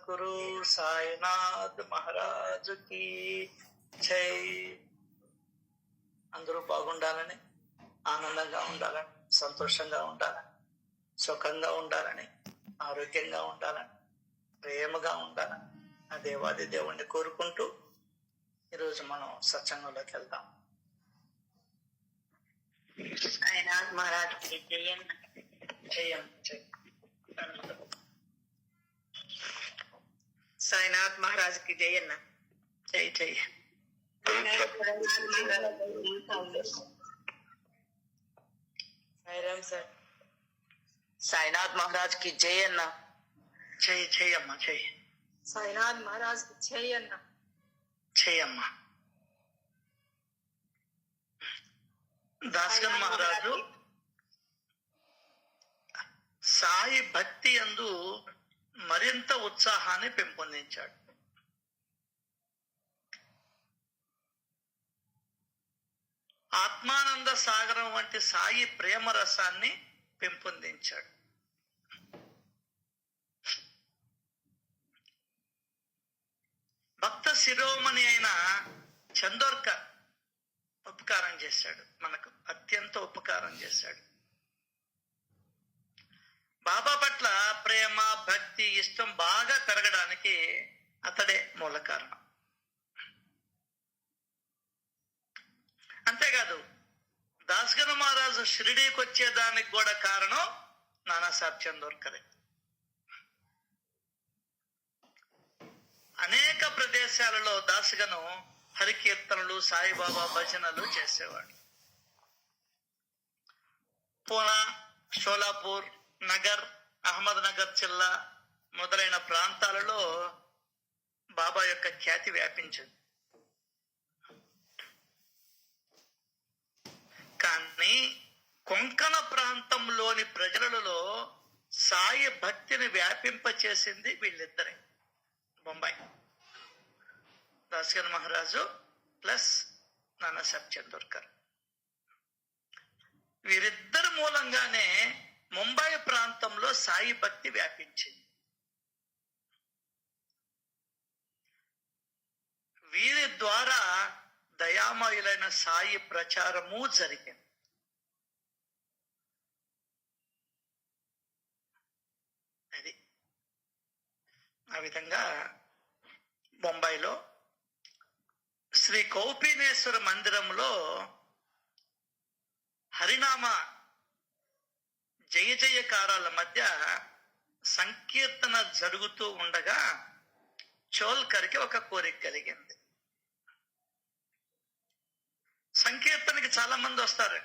సద్గురు సాయినాథ్ మహారాజ్ కి జై. అందరూ బాగుండాలని, ఆనందంగా ఉండాలని, సంతోషంగా ఉండాలని, సుఖంగా ఉండాలని, ఆరోగ్యంగా ఉండాలని, ప్రేమగా ఉండాలని ఆ దేవాది దేవుణ్ణి కోరుకుంటూ ఈరోజు మనం సత్సంగంలోకి వెళ్దాం. సాయినాథ్ మహారాజ్ కి జయం. జయం జై. సాయినాథ్ మహారాజ్ కి జై అన్న. జై జై. సాయిరామ్ సార్. సాయినాథ్ మహారాజ్ కి జై అన్న. జై జై అమ్మ జై. సాయినాథ్ మహారాజ్ కి జై అన్న. జై అమ్మ. దాస్గన్ మహారాజు సాయి భక్తి యందు మరింత ఉత్సాహాన్ని పెంపొందించాడు. ఆత్మానంద సాగరం వంటి సాయి ప్రేమ రసాన్ని పెంపొందించాడు. భక్త శిరోమణి అయిన చందోర్కర్ ఉపకారం చేశాడు, మనకు అత్యంత ఉపకారం చేశాడు. బాబా పట్ల ప్రేమ, భక్తి, ఇష్టం బాగా పెరగడానికి అతడే మూల కారణం. అంతేకాదు దాస్గన్ మహారాజు షిరిడీకి వచ్చేదానికి కూడా కారణం నానాసాహెబ్ చందోర్కరే. అనేక ప్రదేశాలలో దాస్గను హరికీర్తనలు, సాయిబాబా భజనలు చేసేవాడు. పూనా, షోలాపూర్, నగర్, అహ్మద్ నగర్ జిల్లా మొదలైన ప్రాంతాలలో బాబా యొక్క ఖ్యాతి వ్యాపించింది. కానీ కొంకణ ప్రాంతంలోని ప్రజలలో సాయి భక్తిని వ్యాపింపచేసింది వీళ్ళిద్దరే. బొంబాయి దాస్గన్ మహారాజు ప్లస్ నానాసాహెబ్ చందోర్కర్, వీరిద్దరి మూలంగానే ముంబై ప్రాంతంలో సాయి భక్తి వ్యాపించింది. వీరి ద్వారా దయామయులైన సాయి ప్రచారము జరిగింది. అది ఆ విధంగా బొంబాయిలో శ్రీ కౌపీనేశ్వర మందిరంలో హరినామ జయ జయకారాల మధ్య సంకీర్తన జరుగుతూ ఉండగా చోల్కర్కి ఒక కోరిక కలిగింది. సంకీర్తనకి చాలా మంది వస్తారు,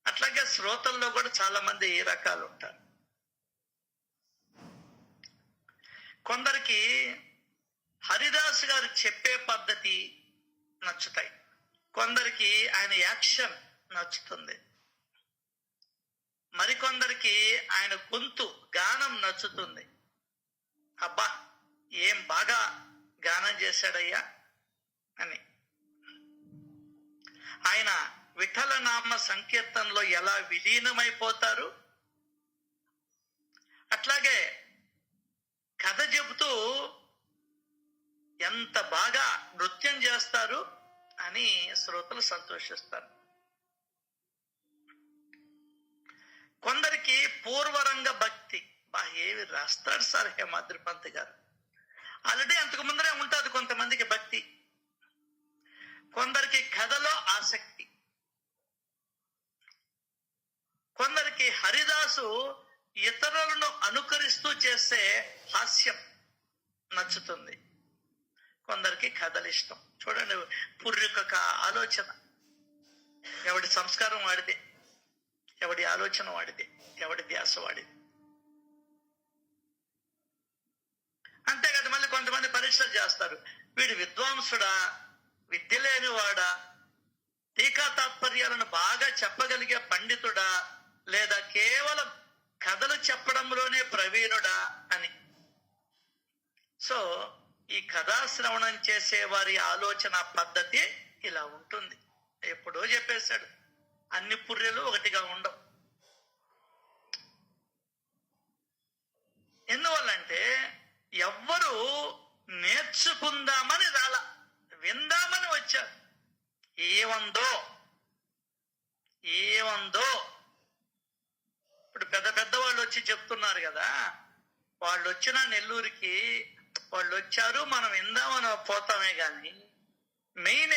అట్లాగే శ్రోతల్లో కూడా చాలా మంది ఏ రకాలు ఉంటారు. కొందరికి హరిదాస్ గారు చెప్పే పద్ధతి నచ్చుతాయి, కొందరికి ఆయన యాక్షన్ నచ్చుతుంది, మరికొందరికి ఆయన గొంతు గానం నచ్చుతుంది. అబ్బా ఏం బాగా గానం చేశాడయ్యా అని. ఆయన విఠల నామ సంకీర్తనలో ఎలా విలీనమైపోతారు, అట్లాగే కథ చెబుతూ ఎంత బాగా నృత్యం చేస్తారు అని శ్రోతలు సంతోషిస్తారు. కొందరికి పూర్వరంగ భక్తి, ఏవి రాస్తాడు సార్ హేమాద్రి పంత్ గారు, ఆల్రెడీ అంతకు ముందరే ఉంటుంది కొంతమందికి భక్తి. కొందరికి కథలో ఆసక్తి, కొందరికి హరిదాసు ఇతరులను అనుకరిస్తూ చేసే హాస్యం నచ్చుతుంది, కొందరికి కథలు ఇష్టం. చూడండి, పూర్వీక ఆలోచన, ఎవడి సంస్కారం వాడిదే, ఎవడి ఆలోచన వాడిదే, ఎవడి ధ్యాస వాడిది. అంతేకాదు మళ్ళీ కొంతమంది పరీక్షలు చేస్తారు, వీడు విద్వాంసుడా, విద్య లేనివాడా, టీకా తాత్పర్యాలను బాగా చెప్పగలిగే పండితుడా, లేదా కేవలం కథలు చెప్పడంలోనే ప్రవీణుడా అని. సో ఈ కథాశ్రవణం చేసే వారి ఆలోచన పద్ధతి ఇలా ఉంటుంది. ఎప్పుడో చెప్పేశాడు, అన్ని పుర్రెలు ఒకటిగా ఉండవు. ఎందువల్లంటే ఎవ్వరు నేర్చుకుందామని రాలా, విందామని వచ్చారు. ఏమందో ఇప్పుడు పెద్ద పెద్ద వాళ్ళు వచ్చి చెప్తున్నారు కదా, వాళ్ళు వచ్చిన నెల్లూరుకి వాళ్ళు వచ్చారు, మనం విందామని పోతామే కానీ మెయిన్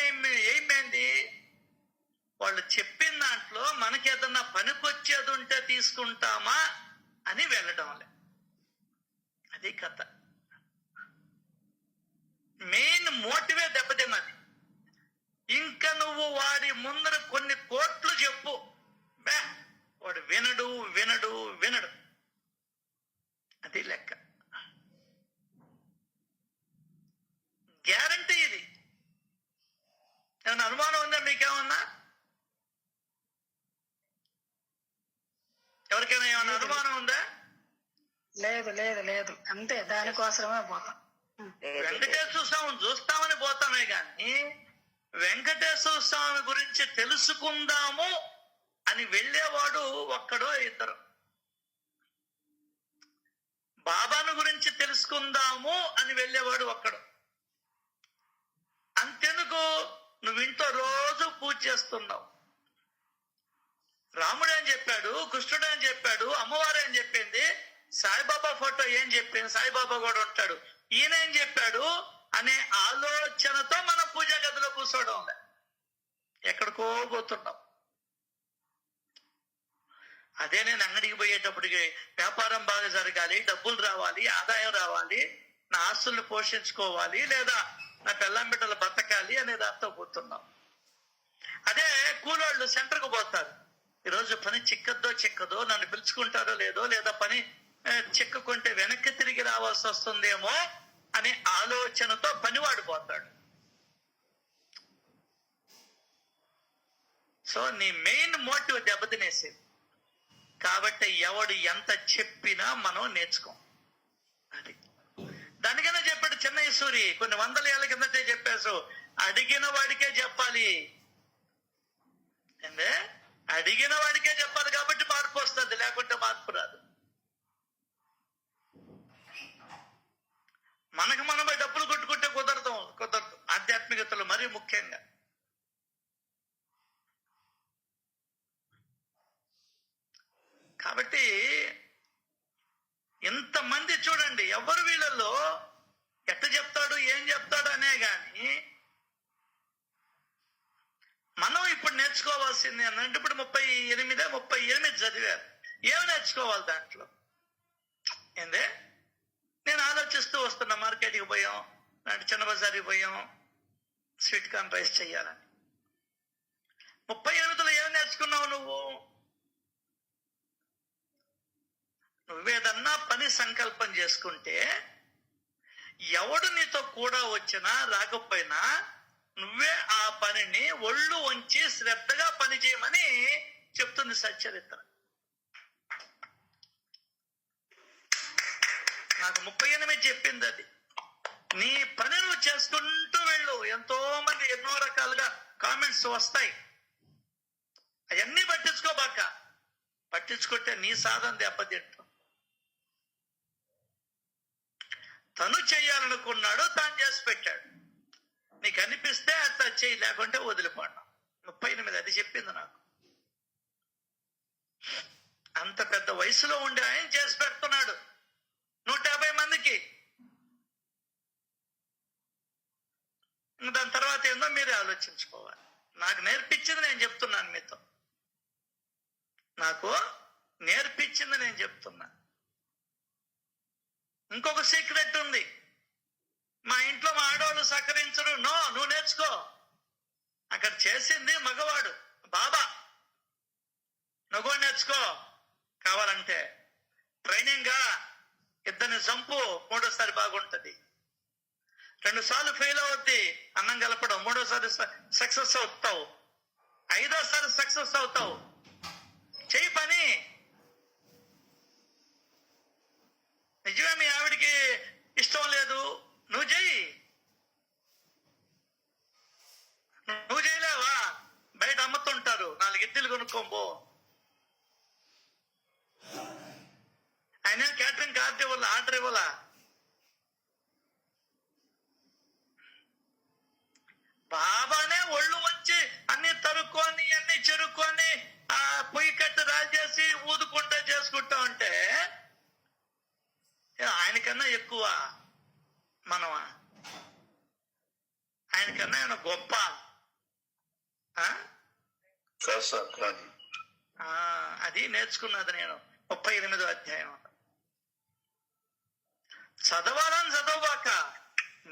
ఏంటి, వాళ్ళు చెప్పిన దాంట్లో మనకి ఏదన్నా పనికొచ్చేది ఉంటే తీసుకుంటామా అని వెళ్ళడం లే. అది కథ. మెయిన్ మోటివే దెబ్బతిన్నది. ఇంకా నువ్వు వాడి ముందర కొన్ని కోట్లు చెప్పు, వాడు వినడు. అది లెక్క. గ్యారంటీ ఇది. ఏమన్నా అనుమానం ఉందా మీకేమన్నా? ఎవరికైనా ఏమన్నా అనుమానం ఉందా? లేదు అంతే, దానికోసమే పోతాం. వెంకటేశ్వర స్వామిని చూస్తామని పోతామే గాని వెంకటేశ్వర స్వామి గురించి తెలుసుకుందాము అని వెళ్ళేవాడు ఒక్కడో ఇద్దరు. బాబాను గురించి తెలుసుకుందాము అని వెళ్ళేవాడు ఒక్కడు. అంతెందుకు, నువ్వు ఇంట్లో రోజు పూజ చేస్తున్నావు. రాముడు ఏం చెప్పాడు, కృష్ణుడు ఏం చెప్పాడు, అమ్మవారు ఏం చెప్పింది, సాయిబాబా ఫోటో ఏం చెప్పింది, సాయిబాబా కూడా ఉంటాడు, ఈయన ఏం చెప్పాడు అనే ఆలోచనతో మనం పూజా గదిలో కూర్చోవడం లే, ఎక్కడికో పోతున్నాం. అదే నేను అంగడికి పోయేటప్పటికి వ్యాపారం బాగా జరగాలి, డబ్బులు రావాలి, ఆదాయం రావాలి, నా ఆస్తుల్ని పోషించుకోవాలి, లేదా నా పెళ్ళాం బిడ్డలు బతకాలి అనే దాంతో పోతున్నాం. అదే కూలోళ్ళు సెంటర్కు పోతారు, ఈరోజు పని చిక్కదో నన్ను పిలుచుకుంటారో లేదో, లేదా పని చిక్కుకుంటే వెనక్కి తిరిగి రావాల్సి వస్తుందేమో అనే ఆలోచనతో పనివాడు పోతాడు. సో నీ మెయిన్ మోటివ్ దెబ్బతినేసేది. కాబట్టి ఎవడు ఎంత చెప్పినా మనం నేర్చుకోం. అది దానికైనా చెప్పాడు చెన్నై సూరి, కొన్ని వందల ఏళ్ల కిందటే చెప్పేసు, అడిగిన వాడికే చెప్పాలి. అంటే అడిగిన వాడికే చెప్పాలి కాబట్టి మార్పు వస్తుంది, లేకుంటే మార్పు రాదు. మనకు మనమే డబ్బులు కొట్టుకుంటే కుదరదు. ఆధ్యాత్మికతలో మరీ ముఖ్యంగా. కాబట్టి ఇంతమంది చూడండి, ఎవరు వీళ్ళల్లో ఎట్ట చెప్తాడు ఏం చెప్తాడు అనే గాని మనం ఇప్పుడు నేర్చుకోవాల్సింది అంటే, ఇప్పుడు 38 చదివారు, ఏమి నేర్చుకోవాలి దాంట్లో? ఏందే నేను ఆలోచిస్తూ వస్తున్నా, మార్కెట్కి పోయాం, చిన్న బజార్కి పోయాం, స్వీట్ కార్న్ రైస్ చెయ్యాలని. 38లో ఏమి నేర్చుకున్నావు నువ్వు? నువ్వేదన్నా పని సంకల్పం చేసుకుంటే ఎవడు నీతో కూడా వచ్చినా రాకపోయినా నువ్వే ఆ పనిని ఒళ్ళు వంచి శ్రద్ధగా పని చేయమని చెప్తుంది సచ్చరిత్ర. నాకు 38 చెప్పింది అది. నీ పని నువ్వు చేసుకుంటూ వెళ్ళు. ఎంతో మంది ఎన్నో రకాలుగా కామెంట్స్ వస్తాయి, అవన్నీ పట్టించుకోబాక. పట్టించుకుంటే నీ సాధన దెబ్బతింటాం. తను చెయ్యాలనుకున్నాడు, తాను చేసి పెట్టాడు. నీకు అనిపిస్తే అట్లా చెయ్యి, లేకుంటే వదిలిపోండి. 38 అది చెప్పింది నాకు. అంత పెద్ద వయసులో ఉండి ఆయన చేసి పెడుతున్నాడు 150 మందికి. దాని తర్వాత ఏందో మీరే ఆలోచించుకోవాలి. నాకు నేర్పించింది నేను చెప్తున్నాను మీతో. నాకు నేర్పించింది నేను చెప్తున్నా. ఇంకొక సీక్రెట్ ఉంది. మా ఇంట్లో మా ఆడవాళ్ళు సహకరించరు. నో, నువ్వు నేర్చుకో. అక్కడ చేసింది మగవాడు, బాబా. నువ్వు కూడా నేర్చుకో. కావాలంటే ట్రైనింగ్ గా ఇద్దరిని చంపు, 3వసారి బాగుంటది. 2 సార్లు ఫెయిల్ అవుద్ది అన్నం కలపడం, 3వసారి సక్సెస్ అవుతావు, 5వసారి సక్సెస్ అవుతావు. చెయ్యి పని. నిజమే మీ ఆవిడికి ఇష్టం లేదు, నువ్వు చెయ్యి. నువ్వు చేయలేవా? బయట అమ్ముతుంటారు, 4 ఇడ్లీలు కొనుక్కోబో. ఆయన క్యాటరింగ్ కార్డు వల్ల ఆర్డర్ బాబానే ఒళ్ళు వచ్చి అన్ని తరుక్కొని అన్ని చెరుక్కొని ఆ పొయ్యి కట్టు రాజేసి ఊదుకుంటా చేసుకుంటా ఉంటే ఆయనకన్నా ఎక్కువ మనమా? ఆయనకన్నా ఆయన గొప్ప? అది నేర్చుకున్నది నేను 38వ అధ్యాయం. చదవాలని చదవబాక,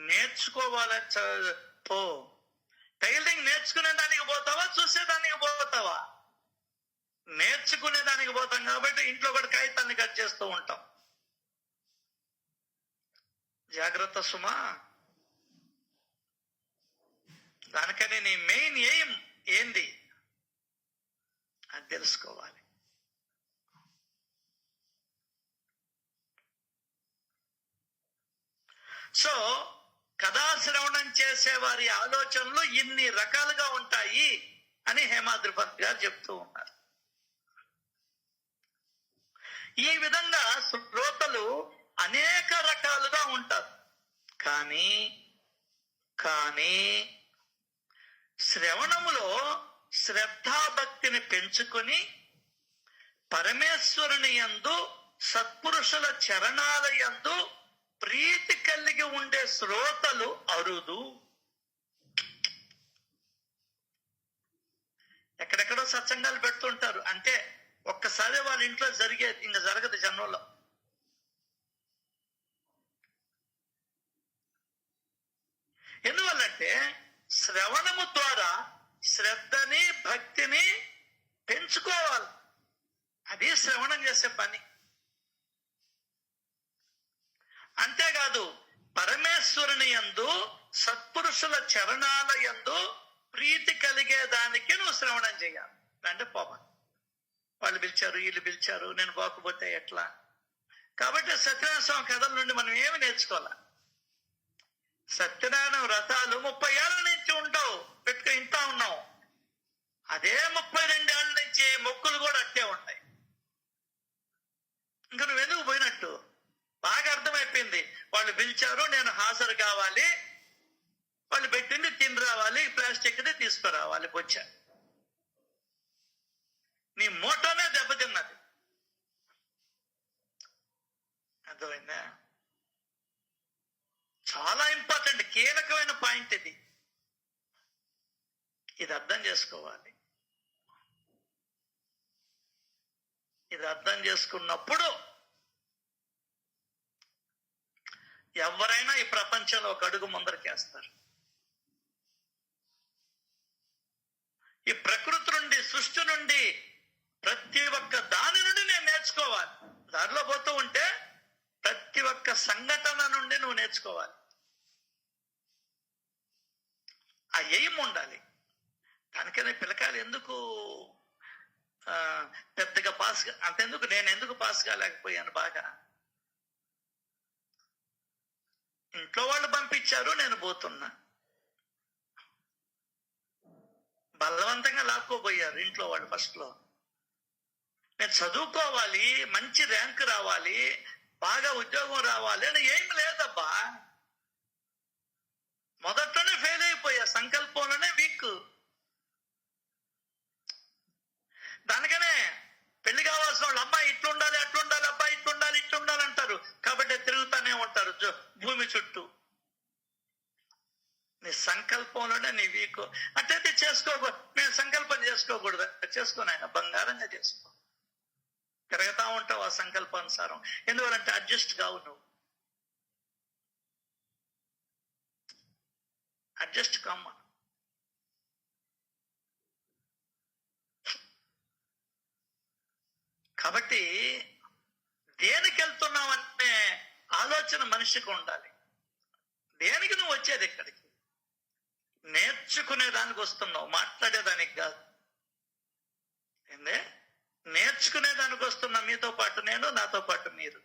నేర్చుకోవాలని పో. టైలరింగ్ నేర్చుకునే దానికి పోతావా, చూసేదానికి పోతావా? నేర్చుకునే దానికి పోతాం కాబట్టి ఇంట్లో కూడా కాగితాన్ని కట్ చేస్తూ ఉంటాం. జాగ్రత్త సుమా. దానికని నీ మెయిన్ ఎయిమ్ ఏంది అది తెలుసుకోవాలి. సో కథాశ్రవణం చేసే వారి ఆలోచనలు ఇన్ని రకాలుగా ఉంటాయి అని హేమాద్రి పంత్ గారు చెప్తూ ఉన్నారు. ఈ విధంగా శ్రోతలు అనేక రకాలుగా ఉంటారు. కానీ శ్రవణములో శ్రద్ధాభక్తిని పెంచుకొని పరమేశ్వరుని యందు సత్పురుషుల చరణాల యందు ప్రీతి కలిగి ఉండే శ్రోతలు అరుదు. ఎక్కడెక్కడో సత్సంగాలు పెడుతుంటారు, అంటే ఒక్కసారి వాళ్ళ ఇంట్లో జరిగేది ఇంకా జరగదు జన్మలో. ఎందువల్లంటే శ్రవణము ద్వారా శ్రద్ధని భక్తిని పెంచుకోవాలి. అది శ్రవణం చేసే పని. అంతేకాదు పరమేశ్వరుని యందు సత్పురుషుల చరణాల యందు ప్రీతి కలిగేదానికి నువ్వు శ్రవణం చేయాలి. అంటే పోమా, వాళ్ళు పిలిచారు వీళ్ళు పిలిచారు నేను పోకపోతే ఎట్లా? కాబట్టి సత్యనారాయణ స్వామి కథల నుండి మనం ఏమి నేర్చుకోవాలి? సత్యనారాయణ వ్రతాలు 30 ఏళ్ల నుంచి ఉంటావు, పెట్టుకు ఇంటా ఉన్నావు. అదే 32 ఏళ్ల నుంచి మొక్కులు కూడా అట్టే ఉంటాయి. ఇంకా నువ్వెందుకు పోయినట్టు? బాగా అర్థమైపోయింది. వాళ్ళు పిలిచారు, నేను హాజరు కావాలి, వాళ్ళు పెట్టింది తిని రావాలి, ప్లాస్టిక్ది తీసుకురావాలి. బొచ్చా నీ మోటోనే దెబ్బతిన్నది. అర్థమైందా? చాలా ఇంపార్టెంట్, కీలకమైన పాయింట్ ఇది. ఇది అర్థం చేసుకోవాలి. ఇది అర్థం చేసుకున్నప్పుడు ఎవరైనా ఈ ప్రపంచంలో ఒక అడుగు ముందరకేస్తారు. ఈ ప్రకృతి నుండి, సృష్టి నుండి, ప్రతి ఒక్క దాని నుండి నేను నేర్చుకోవాలి. దారిలో పోతూ ఉంటే ప్రతి ఒక్క సంఘటన నుండి నువ్వు నేర్చుకోవాలి. ఆ ఎయిమ్ ఉండాలి. దానికనే పిల్లకాయలు ఎందుకు పెద్దగా పాస్, అంతెందుకు నేను ఎందుకు పాస్ కాలేకపోయాను? బాగా ఇంట్లో వాళ్ళు పంపించారు, నేను పోతున్నా. బలవంతంగా లాక్కోబోయారు ఇంట్లో వాళ్ళు. ఫస్ట్ లో నేను చదువుకోవాలి, మంచి ర్యాంక్ రావాలి, బాగా ఉద్యోగం రావాలి అని ఏం లేదబ్బా. మొదట్లోనే ఫెయిల్ అయిపోయా, సంకల్పంలోనే వీక్. దానికనే పెళ్లి కావాల్సిన వాళ్ళు అబ్బాయి ఇట్లుండాలి, అట్లుండాలి, అబ్బాయి ఇట్లుండాలి, ఇట్లుండాలి అంటారు. కాబట్టి తిరుగుతానే ఉంటారు భూమి చుట్టూ. నీ సంకల్పంలోనే నీ వీక్. అట్లయితే చేసుకోకూడదు. నేను సంకల్పం చేసుకోకూడదు. చేసుకోను, ఆయన బంగారంగా చేసుకో. తిరగతా ఉంటావు ఆ సంకల్పానుసారం. ఎందువల్లంటే అడ్జస్ట్ కావు నువ్వు. అడ్జస్ట్ కమ్మ. కాబట్టి దేనికి వెళ్తున్నావనే ఆలోచన మనిషికి ఉండాలి. దేనికి నువ్వు వచ్చేది ఇక్కడికి? నేర్చుకునేదానికి వస్తున్నావు, మాట్లాడేదానికి కాదు. ఏందే? నేర్చుకునేదానికి వస్తున్నా. మీతో పాటు నేను, నాతో పాటు మీరు.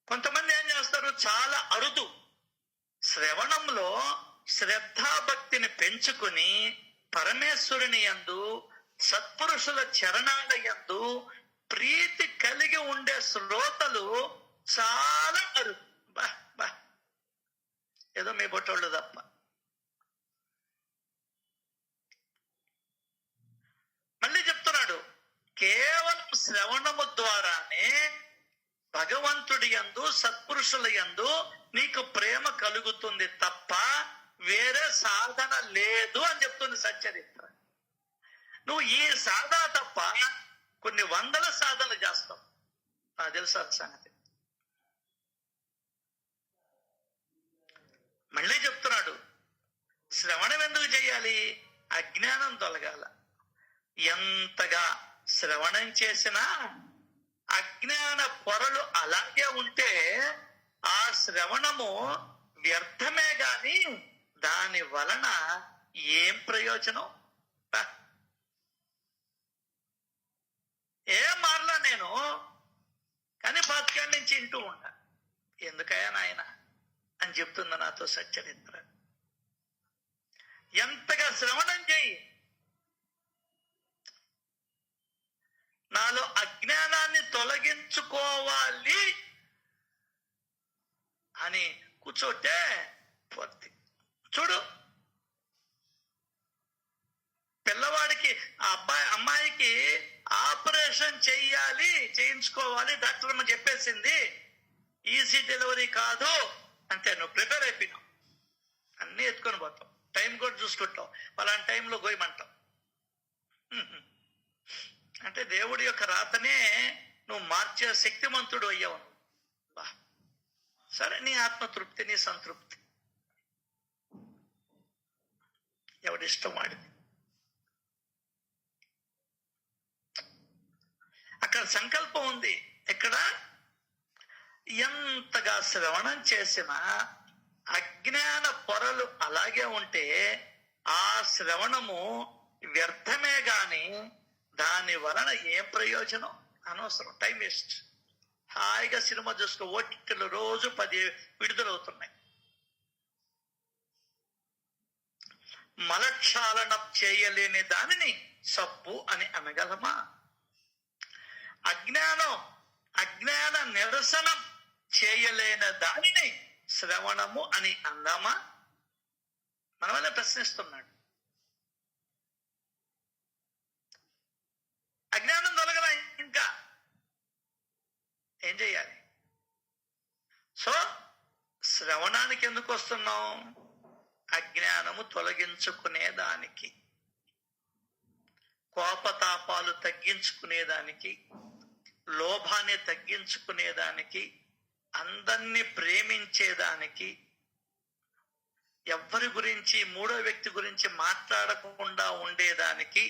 కొంతమంది ఏం చేస్తారు? చాలా అరుదు శ్రవణంలో శ్రద్ధాభక్తిని పెంచుకుని పరమేశ్వరుని యందు సత్పురుషుల చరణాల యందు ప్రీతి కలిగి ఉండే శ్రోతలు చాలా అరుదు. బా బా ఏదో మీ బొట్టోళ్ళు తప్ప. మళ్ళీ చెప్తున్నాడు, కేవలం శ్రవణము ద్వారానే భగవంతుడి యందు సత్పురుషుల యందు నీకు ప్రేమ కలుగుతుంది తప్ప వేరే సాధన లేదు అని చెప్తుంది సచ్చరిత్ర. నువ్వు ఈ సాధన తప్ప కొన్ని వందల సాధనలు చేస్తావు, నాకు తెలుసు సంగతి. మళ్ళీ చెప్తున్నాడు, శ్రవణం ఎందుకు చేయాలి? అజ్ఞానం తొలగాల. ఎంతగా శ్రవణం చేసినా అజ్ఞాన పొరలు అలాగే ఉంటే ఆ శ్రవణము వ్యర్థమే గాని దాని వలన ఏం ప్రయోజనం? ఏం మారలా నేను, కానీ పాతికేళ్ళ నుంచి వింటూ ఉంటా. ఎందుకయ్యా నాయన అని చెప్తుంది నాతో సచ్చరిత్ర. ఎంతగా శ్రవణం చేయి, నాలో అజ్ఞానాన్ని తొలగించుకోవాలి అని కూర్చోటే పోద్ది. చూడు, పిల్లవాడికి అమ్మాయికి ఆపరేషన్ చేయించుకోవాలి డాక్టర్ అమ్మ చెప్పేసింది, ఈజీ డెలివరీ కాదు అంటే నువ్వు ప్రిపేర్ అయిపోయినావు, అన్నీ ఎత్తుకొని పోతావు, టైం కూడా చూసుకుంటావు, అలాంటి టైంలో గోయమంటావు. అంటే దేవుడి యొక్క రాతనే నువ్వు మార్చే శక్తిమంతుడు అయ్యావు. బా సరే, నీ ఆత్మతృప్తి, నీ సంతృప్తి, ఎవడిష్టం వాడిది. అక్కడ సంకల్పం ఉంది. ఇక్కడ ఎంతగా శ్రవణం చేసినా అజ్ఞాన పొరలు అలాగే ఉంటే ఆ శ్రవణము వ్యర్థమే గాని దాని వలన ఏం ప్రయోజనం? అనవసరం, టైం వేస్ట్. హాయిగా సినిమా చూసుకో, ఓటీటీలో రోజు 10 విడుదలవుతున్నాయి. మలక్షాళనం చేయలేని దానిని సబ్బు అని అనగలమా? అజ్ఞాన నిరసనం చేయలేని దానిని శ్రవణము అని అందామా? మనమనే ప్రశ్నిస్తున్నాడు. అజ్ఞానం తొలగల, ఇంకా ఏం చెయ్యాలి? సో శ్రవణానికి ఎందుకు వస్తున్నాం? అజ్ఞానము తొలగించుకునేదానికి, కోపతాపాలు తగ్గించుకునేదానికి, లోభాన్ని తగ్గించుకునేదానికి, అందరినీ ప్రేమించేదానికి, ఎవ్వరి గురించి మూడో వ్యక్తి గురించి మాట్లాడకుండా ఉండేదానికి,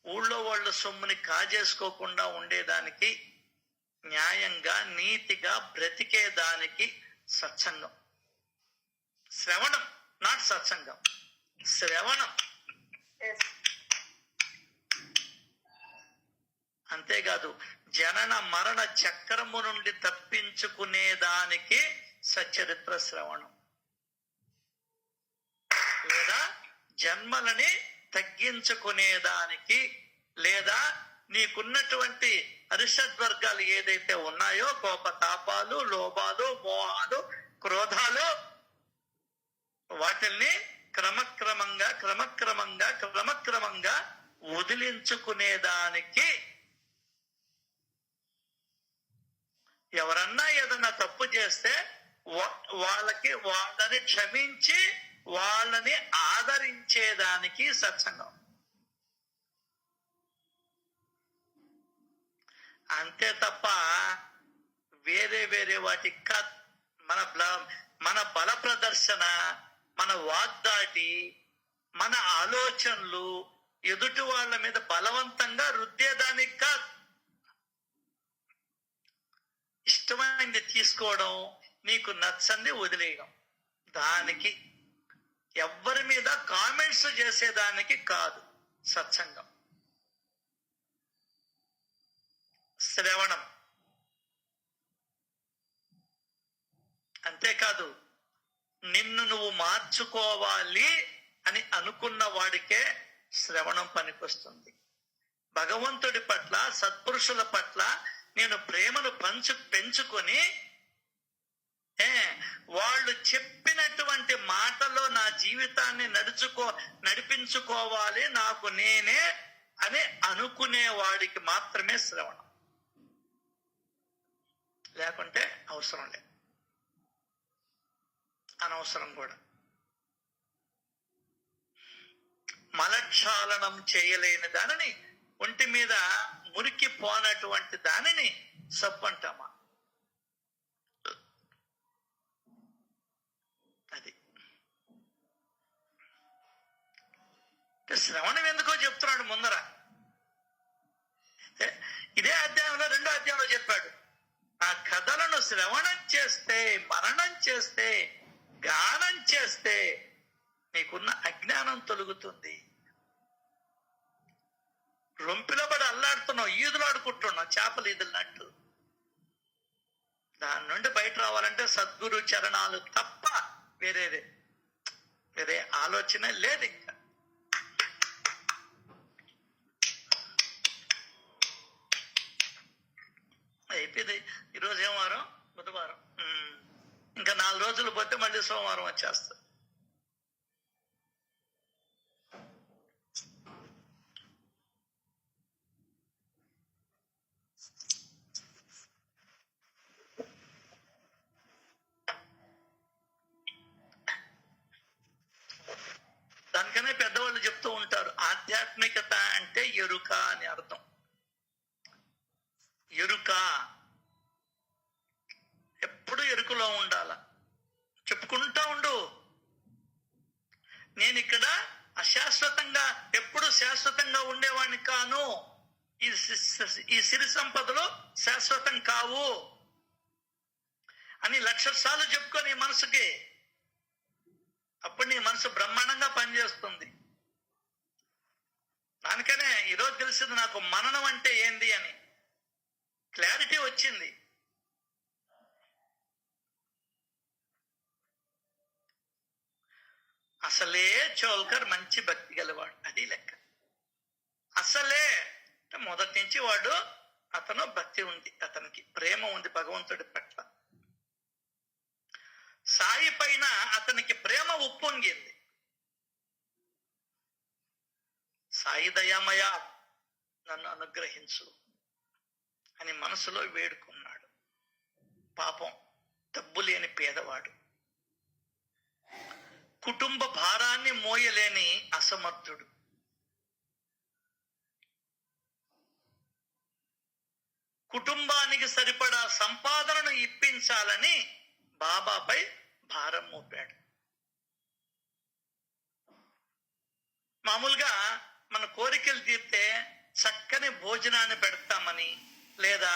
ఊళ్ళో వాళ్ళ సొమ్ముని కాజేసుకోకుండా ఉండేదానికి, న్యాయంగా నీతిగా బ్రతికేదానికి సత్సంగం. శ్రవణం, నాట్ సత్సంగం, శ్రవణం. అంతేకాదు, జనన మరణ చక్రము నుండి తప్పించుకునేదానికి సచ్చరిత్ర శ్రవణం, లేదా జన్మలని తగ్గించుకునేదానికి, లేదా నీకున్నటువంటి అరిషద్వర్గాలు ఏదైతే ఉన్నాయో, కోపతాపాలు, లోభాలు, మోహాలు, క్రోధాలు, వాటిల్ని క్రమక్రమంగా వదిలించుకునేదానికి. ఎవరన్నా ఏదన్నా తప్పు చేస్తే వాళ్ళని క్షమించి వాళ్ళని ఆదరించేదానికి సత్సంగం. అంతే తప్ప వేరే వాటి మన బల ప్రదర్శన, మన వాగ్దాటి, మన ఆలోచనలు ఎదుటి వాళ్ళ మీద బలవంతంగా రుద్దేదానికి కాదు. ఇష్టమైంది తీసుకోవడం, నీకు నచ్చంది వదిలేయడం, దానికి ఎవ్వరి మీద కామెంట్స్ చేసేదానికి కాదు సత్సంగం. శ్రవణం. అంతేకాదు, నిన్ను నువ్వు మార్చుకోవాలి అని అనుకున్న వాడికే శ్రవణం పనికొస్తుంది. భగవంతుడి పట్ల, సత్పురుషుల పట్ల నేను ప్రేమను పెంచుకొని వాళ్ళు చెప్పినటువంటి మాటలో నా జీవితాన్ని నడిపించుకోవాలి నాకు నేనే అని అనుకునే వాడికి మాత్రమే శ్రవణం. లేకుంటే అవసరం లేదు, అనవసరం కూడా. మలక్షాళనం చేయలేని దానిని, ఒంటి మీద మురికి పోనటువంటి దానిని సబ్బు అంటామా? అది శ్రవణం ఎందుకో చెప్తున్నాడు ముందర. ఇదే అధ్యాయంలో 2వ అధ్యాయంలో చెప్పాడు, ఆ కథలను శ్రవణం చేస్తే, మననం చేస్తే, గానం చేస్తే నీకున్న అజ్ఞానం తొలుగుతుంది. రొంపిలో పడి అల్లాడుతున్నావు, ఈదులాడుకుంటున్నావు చేపలు ఈదులన్నట్టు. దాని నుండి బయట రావాలంటే సద్గురు చరణాలు తప్ప వేరే ఆలోచన లేదు. ఇంకా అయిపోయింది. ఈరోజు ఏం వారం? బుధవారం. ఇంకా 4 రోజులు పోతే మళ్ళీ సోమవారం వచ్చేస్తుంది. దానికనే పెద్దవాళ్ళు చెప్తూ ఉంటారు, ఆధ్యాత్మికత అంటే ఎరుక అని అర్థం. ఎరుక, ఎప్పుడు ఎరుకలో ఉండాల. చెప్పుకుంటా ఉండు, నేను ఇక్కడ అశాశ్వతంగా ఎప్పుడు శాశ్వతంగా ఉండేవాడిని కాను, ఈ సిరి సంపదలు శాశ్వతం కావు అని 1,00,000 సార్లు చెప్పుకొని మనసుకి. అప్పుడు నీ మనసు బ్రహ్మాండంగా పనిచేస్తుంది. దానికనే ఈరోజు తెలిసింది నాకు మననం అంటే ఏంది అని, క్లారిటీ వచ్చింది. అసలే చోల్కర్ మంచి భక్తి గలవాడు, అది లెక్క. అసలే అంటే మొదటి నుంచి అతను భక్తి ఉంది, అతనికి ప్రేమ ఉంది భగవంతుడి పట్ల. సాయి పైన అతనికి ప్రేమ ఉప్పొంగింది. సాయి దయామయ నన్ను అనుగ్రహించు అని మనసులో వేడుకున్నాడు. పాపం డబ్బు లేని పేదవాడు, కుటుంబ భారాన్ని మోయలేని అసమర్థుడు. కుటుంబానికి సరిపడా సంపాదనను ఇప్పించాలని బాబాపై భారం మోపాడు. మామూలుగా మన కోరికలు తీర్తే చక్కని భోజనాన్ని పెడతామని, లేదా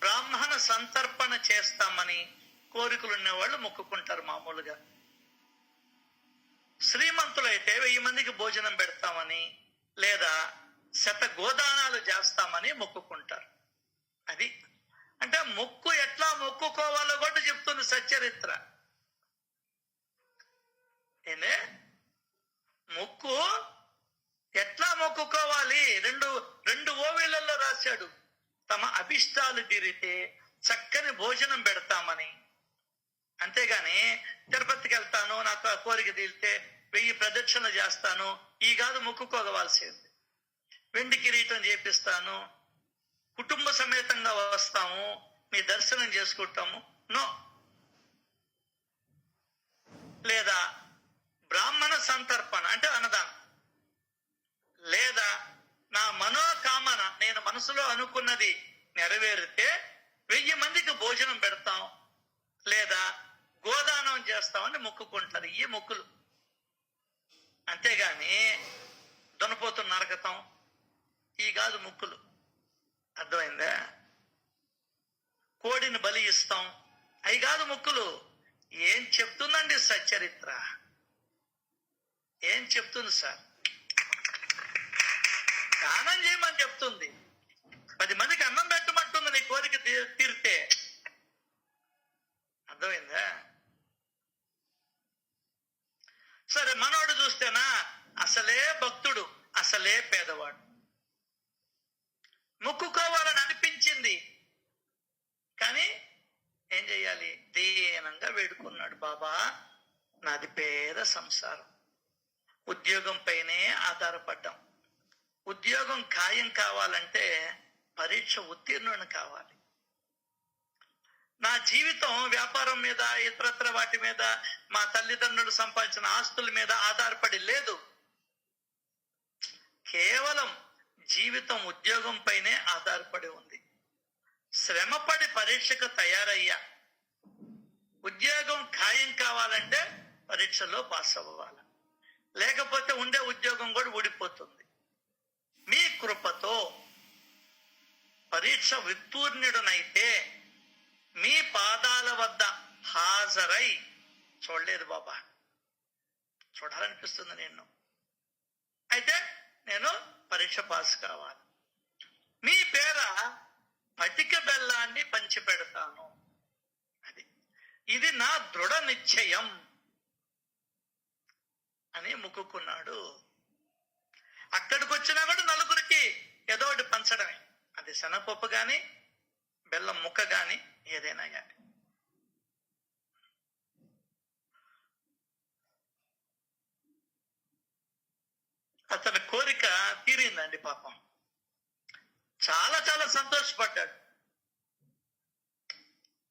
బ్రాహ్మణ సంతర్పణ చేస్తామని కోరికలు ఉన్నవాళ్ళు మొక్కుకుంటారు మామూలుగా. శ్రీమంతులైతే 1000 మందికి భోజనం పెడతామని, లేదా 100 గోదానాలు చేస్తామని మొక్కుకుంటారు. అది అంటే మొక్కు ఎట్లా మొక్కుకోవాలో కూడా చెప్తుంది సచ్చరిత్ర. ఏనే మొక్కు ఎట్లా మొక్కుకోవాలి? రెండు ఓవేళ్లలో రాశాడు. తమ అభిష్టాలు తీరితే చక్కని భోజనం పెడతామని. అంతేగాని తిరుపతికి వెళ్తాను, నాకు ఆ కోరిక తీరితే 1000 ప్రదక్షిణలు చేస్తాను, ఈ కాదు మొక్కుకోవాల్సింది. వెండి కిరీటం చేపిస్తాను, కుటుంబ సమేతంగా వస్తాము, మీ దర్శనం చేసుకుంటాము, నో. లేదా బ్రాహ్మణ సంతర్పణ అంటే అన్నదానం, లేదా నా మనోకామన, నేను మనసులో అనుకున్నది నెరవేరితే 1000 మందికి భోజనం పెడతాం, లేదా గోదానం చేస్తామని మొక్కుకుంటారు. ఈ మొక్కులు. అంతేగాని దునపోతు నరకతాం, ఈ కాదు మొక్కులు. అర్థమైందా? కోడిని బలి ఇస్తాం, అవి కాదు మొక్కులు. ఏం చెప్తుందండి సచ్చరిత్ర? ఏం చెప్తుంది సార్? దానం చేయమని చెప్తుంది, 10 మందికి అన్నం పెట్టమంటుంది నీ కోరిక తీరితే. అర్థమైందా? సరే, మనోడు చూస్తేనా అసలే భక్తుడు, అసలే పేదవాడు. మొక్కుకోవాలని అనిపించింది. కానీ ఏం చెయ్యాలి? దీనంగా వేడుకున్నాడు, బాబా నాది పేద సంసారం, ఉద్యోగం పైనే ఆధారపడ్డాం. ఉద్యోగం ఖాయం కావాలంటే పరీక్ష ఉత్తీర్ణుని కావాలి. నా జీవితం వ్యాపారం మీద, ఇతరత్ర వాటి మీద, మా తల్లిదండ్రులు సంపాదించిన ఆస్తుల మీద ఆధారపడి లేదు. కేవలం జీవితం ఉద్యోగం పైనే ఆధారపడి ఉంది. శ్రమపడి పరీక్షకు తయారయ్యా. ఉద్యోగం ఖాయం కావాలంటే పరీక్షలో పాస్ అవ్వాలి, లేకపోతే ఉండే ఉద్యోగం కూడా ఊడిపోతుంది. మీ కృపతో పరీక్ష ఉత్తీర్ణుడనైతే మీ పాదాల వద్ద హాజరై, చూడలేదు బాబా, చూడాలనిపిస్తుంది నేను, అయితే నేను పరీక్ష పాస్ కావాలి. మీ పేర పటిక బెల్లాన్ని పంచిపెడతాను, ఇది నా దృఢ నిశ్చయం అని మొక్కుకున్నాడు. అక్కడికి వచ్చినా కూడా నలుగురికి ఏదో ఒకటి పంచడమే, అది శనగపప్పు గాని బెల్లం ముక్క గాని ఏదైనా గాని. అతని కోరిక తీరిందండి పాపం. చాలా చాలా సంతోషపడ్డాడు.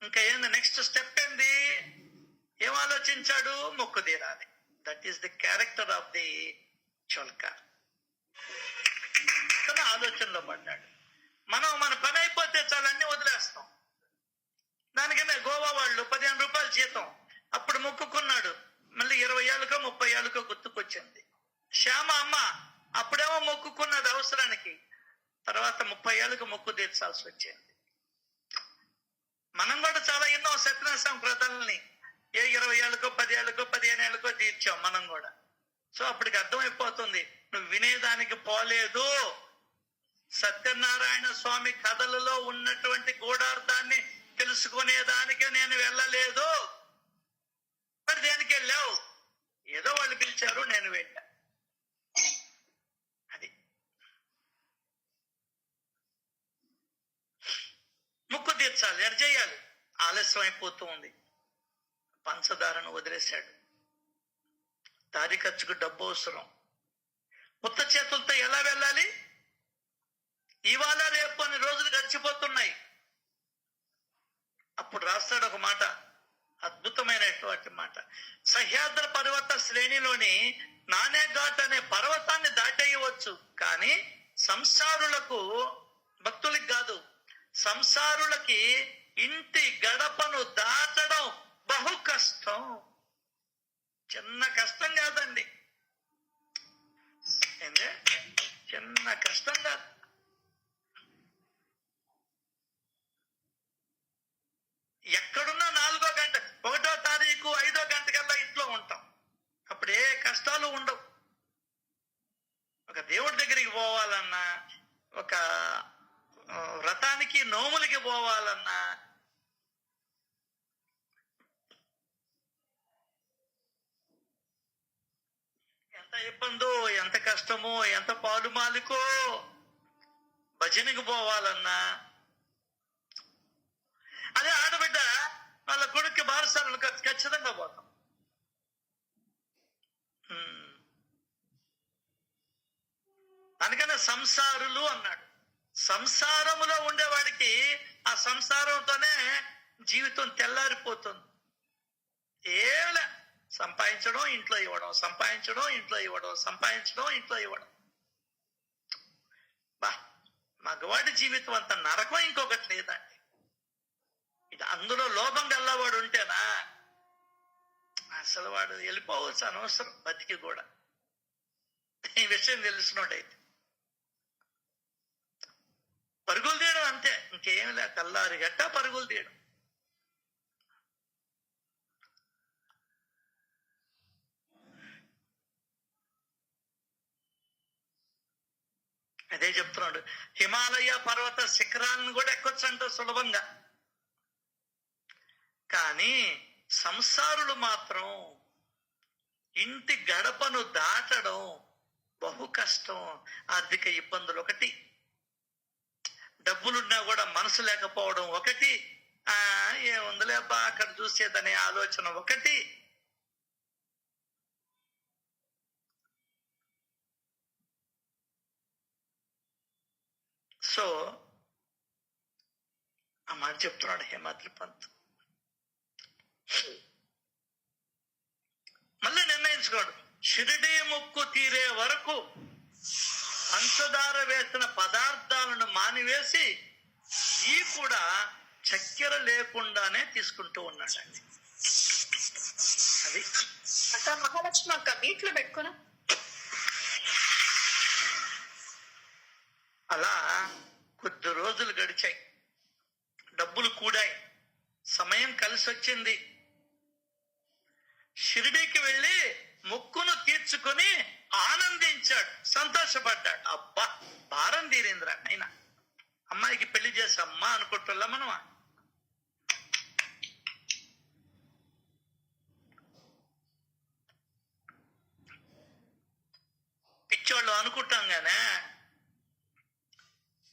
ఇంకా ఏంది నెక్స్ట్ స్టెప్ ఏంది? ఏం ఆలోచించాడు? మొక్కు తీరాలి. That is the character of the Cholka. తన ఆలోచనలో పడ్డాడు. మనం మన పని అయిపోతే చాలా అన్ని వదిలేస్తాం. దానికన్నా గోవా వాళ్ళు 15 రూపాయలు జీతం, అప్పుడు మొక్కుకున్నాడు. మళ్ళీ 20 ఏళ్ళకో 30 ఏళ్ళకో గుర్తుకొచ్చింది. శ్యామ అమ్మ అప్పుడేమో మొక్కుకున్నది అవసరానికి, తర్వాత 30 ఏళ్ళకు మొక్కు తీర్చాల్సి వచ్చింది. మనం కూడా చాలా ఎన్నో సత్యనాశం వ్రతాలని 20 ఏళ్ళకో 10 ఏళ్ళకో 15 ఏళ్ళకో తీర్చాం మనం కూడా. సో అప్పటికి అర్థమైపోతుంది, నువ్వు వినేదానికి పోలేదు. సత్యనారాయణ స్వామి కథలలో ఉన్నటువంటి గూఢార్థాన్ని తెలుసుకునేదానికి నేను వెళ్ళలేదు. మరి దేనికి వెళ్ళావు? ఏదో వాళ్ళు పిలిచారు, నేను వెళ్ళా. అది ముక్కు తీర్చాలి, ఎడ చేయాలి? ఆలస్యం అయిపోతూ ఉంది. పంచదారను వదిలేశాడు. దారి ఖర్చుకు డబ్బు అవసరం. కొత్త చేతులతో ఎలా వెళ్ళాలి? ఇవాళ రేపు అని రోజులు గడిచిపోతున్నాయి. అప్పుడు రాస్తాడు ఒక మాట, అద్భుతమైనటువంటి మాట. సహ్యాద్ర పర్వత శ్రేణిలోని నానేఘాట్ అనే పర్వతాన్ని దాటేయవచ్చు, కానీ సంసారులకు, భక్తులకి కాదు, సంసారులకి ఇంటి గడపను దాటడం బహు కష్టం. చిన్న కష్టం కాదండి, చిన్న కష్టం కాదు. ఎక్కడున్నా 4వ గంట, 1వ తారీఖు 5వ గంటకల్లా ఇంట్లో ఉంటాం. అప్పుడు ఏ కష్టాలు ఉండవు. ఒక దేవుడి దగ్గరికి పోవాలన్నా, ఒక వ్రతానికి నోములకి పోవాలన్నా, ఎంత ఇబ్బందో, ఎంత కష్టమో, ఎంత పాలుమాలికో. భజనకి పోవాలన్నా, అదే ఆడబిడ్డ వాళ్ళ కొడుక్కి బారసాలను ఖచ్చితంగా పోతాం. అందుకనే సంసారులు అన్నాడు. సంసారములో ఉండేవాడికి ఆ సంసారంతోనే జీవితం తెల్లారిపోతుంది. ఏలా సంపాదించడం, ఇంట్లో ఇవ్వడం, సంపాదించడం, ఇంట్లో ఇవ్వడం, సంపాదించడం, ఇంట్లో ఇవ్వడం. బా, మగవాడి జీవితం అంత నరకం ఇంకొకటి లేదండి. ఇది అందులో లోభం గల్లవాడు ఉంటేనా అసలు వాడు వెళ్ళిపోవచ్చు, అనవసరం బతికి కూడా. ఈ విషయం తెలిసినోడైతే పరుగులు తీయడం అంతే, ఇంకేం లే. కల్లారి గట్ట పరుగులు తీయడం. అదే చెప్తున్నాడు, హిమాలయ పర్వత శిఖరాలను కూడా ఎక్కొచ్చు అంట సులభంగా. కానీ సంసారులు మాత్రం ఇంటి గడపను దాటడం బహు కష్టం. ఆర్థిక ఇబ్బందులు ఒకటి, డబ్బులున్నా కూడా మనసు లేకపోవడం ఒకటి, ఏముందిలేబ్బా అక్కడ చూసేదనే ఆలోచన ఒకటి. సో ఆ మాట చెప్తున్నాడు హేమాద్రి పంత్. మళ్ళీ నిర్ణయించుకోడు, షిరిడీ ముక్కు తీరే వరకు పంచదార వేసిన పదార్థాలను మానివేసి ఈ కూడా చక్కెర లేకుండానే తీసుకుంటూ ఉన్నాడండి. అది అక్క మహాలక్ష్మి అక్క వీటిలో పెట్టుకున్నా. అలా కొద్ది రోజులు గడిచాయి, డబ్బులు కూడాయి, సమయం కలిసి వచ్చింది. షిరిడీకి వెళ్ళి మొక్కును తీర్చుకొని ఆనందించాడు, సంతోషపడ్డాడు. అబ్బా భారం తీరింద్రా అయినా, అమ్మాయికి పెళ్లి చేసి అమ్మా అనుకుంటున్నా మనం. పిచ్చోళ్ళు అనుకుంటాం గానే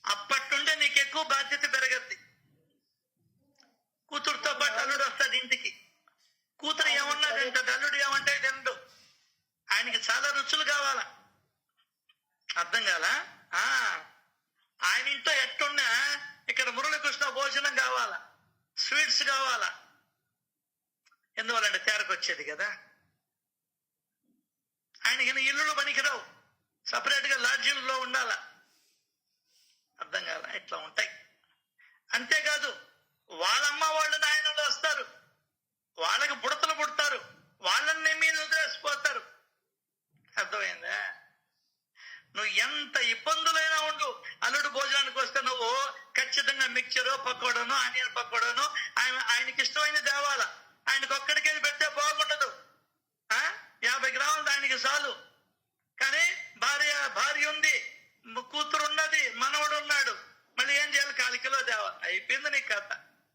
అప్పటి నుండే నీకు ఎక్కువ బాధ్యత పెరగద్ది. కూతురుతో పాటు అల్లుడు వస్తాడు ఇంటికి. కూతురు ఏమన్నా తింటాడు, అల్లుడు ఏమంటే తిండు. ఆయనకి చాలా రుచులు కావాలా, అర్థం కాలా? ఆయన ఇంట్లో ఎట్టున్నా ఇక్కడ మురళీకృష్ణ భోజనం కావాలా, స్వీట్స్ కావాలా. ఎందువల్లంటే తేరకొచ్చేది కదా. ఆయనకి ఇల్లులు పనికిరావు, సపరేట్ గా లాడ్జీల్లో ఉండాలా, అర్థం కాల. ఇట్లా ఉంటాయి. అంతేకాదు వాళ్ళమ్మ వాళ్ళు నాయనలు వస్తారు, వాళ్ళకి బుడతలు పుడతారు, వాళ్ళని మీద వదిలేసిపోతారు. అర్థమైందా? నువ్వు ఎంత ఇబ్బందులైనా ఉండు, అల్లుడు భోజనానికి వస్తే నువ్వు ఖచ్చితంగా మిక్చరు పకోడను ఆనియన్ పకోడను ఆయనకి ఇష్టమైన దేవాల. ఆయనకు ఒక్కడికేది పెడితే బాగుండదు. 50 గ్రాములు ఆయనకి చాలు. కానీ భార్య ఉంది, కూతురు ఉన్నది, మనవడు ఉన్నాడు, మళ్ళీ ఏం చేయాలి? 1/4 కిలో దేవాలి. అయిపోయింది నీ కథ.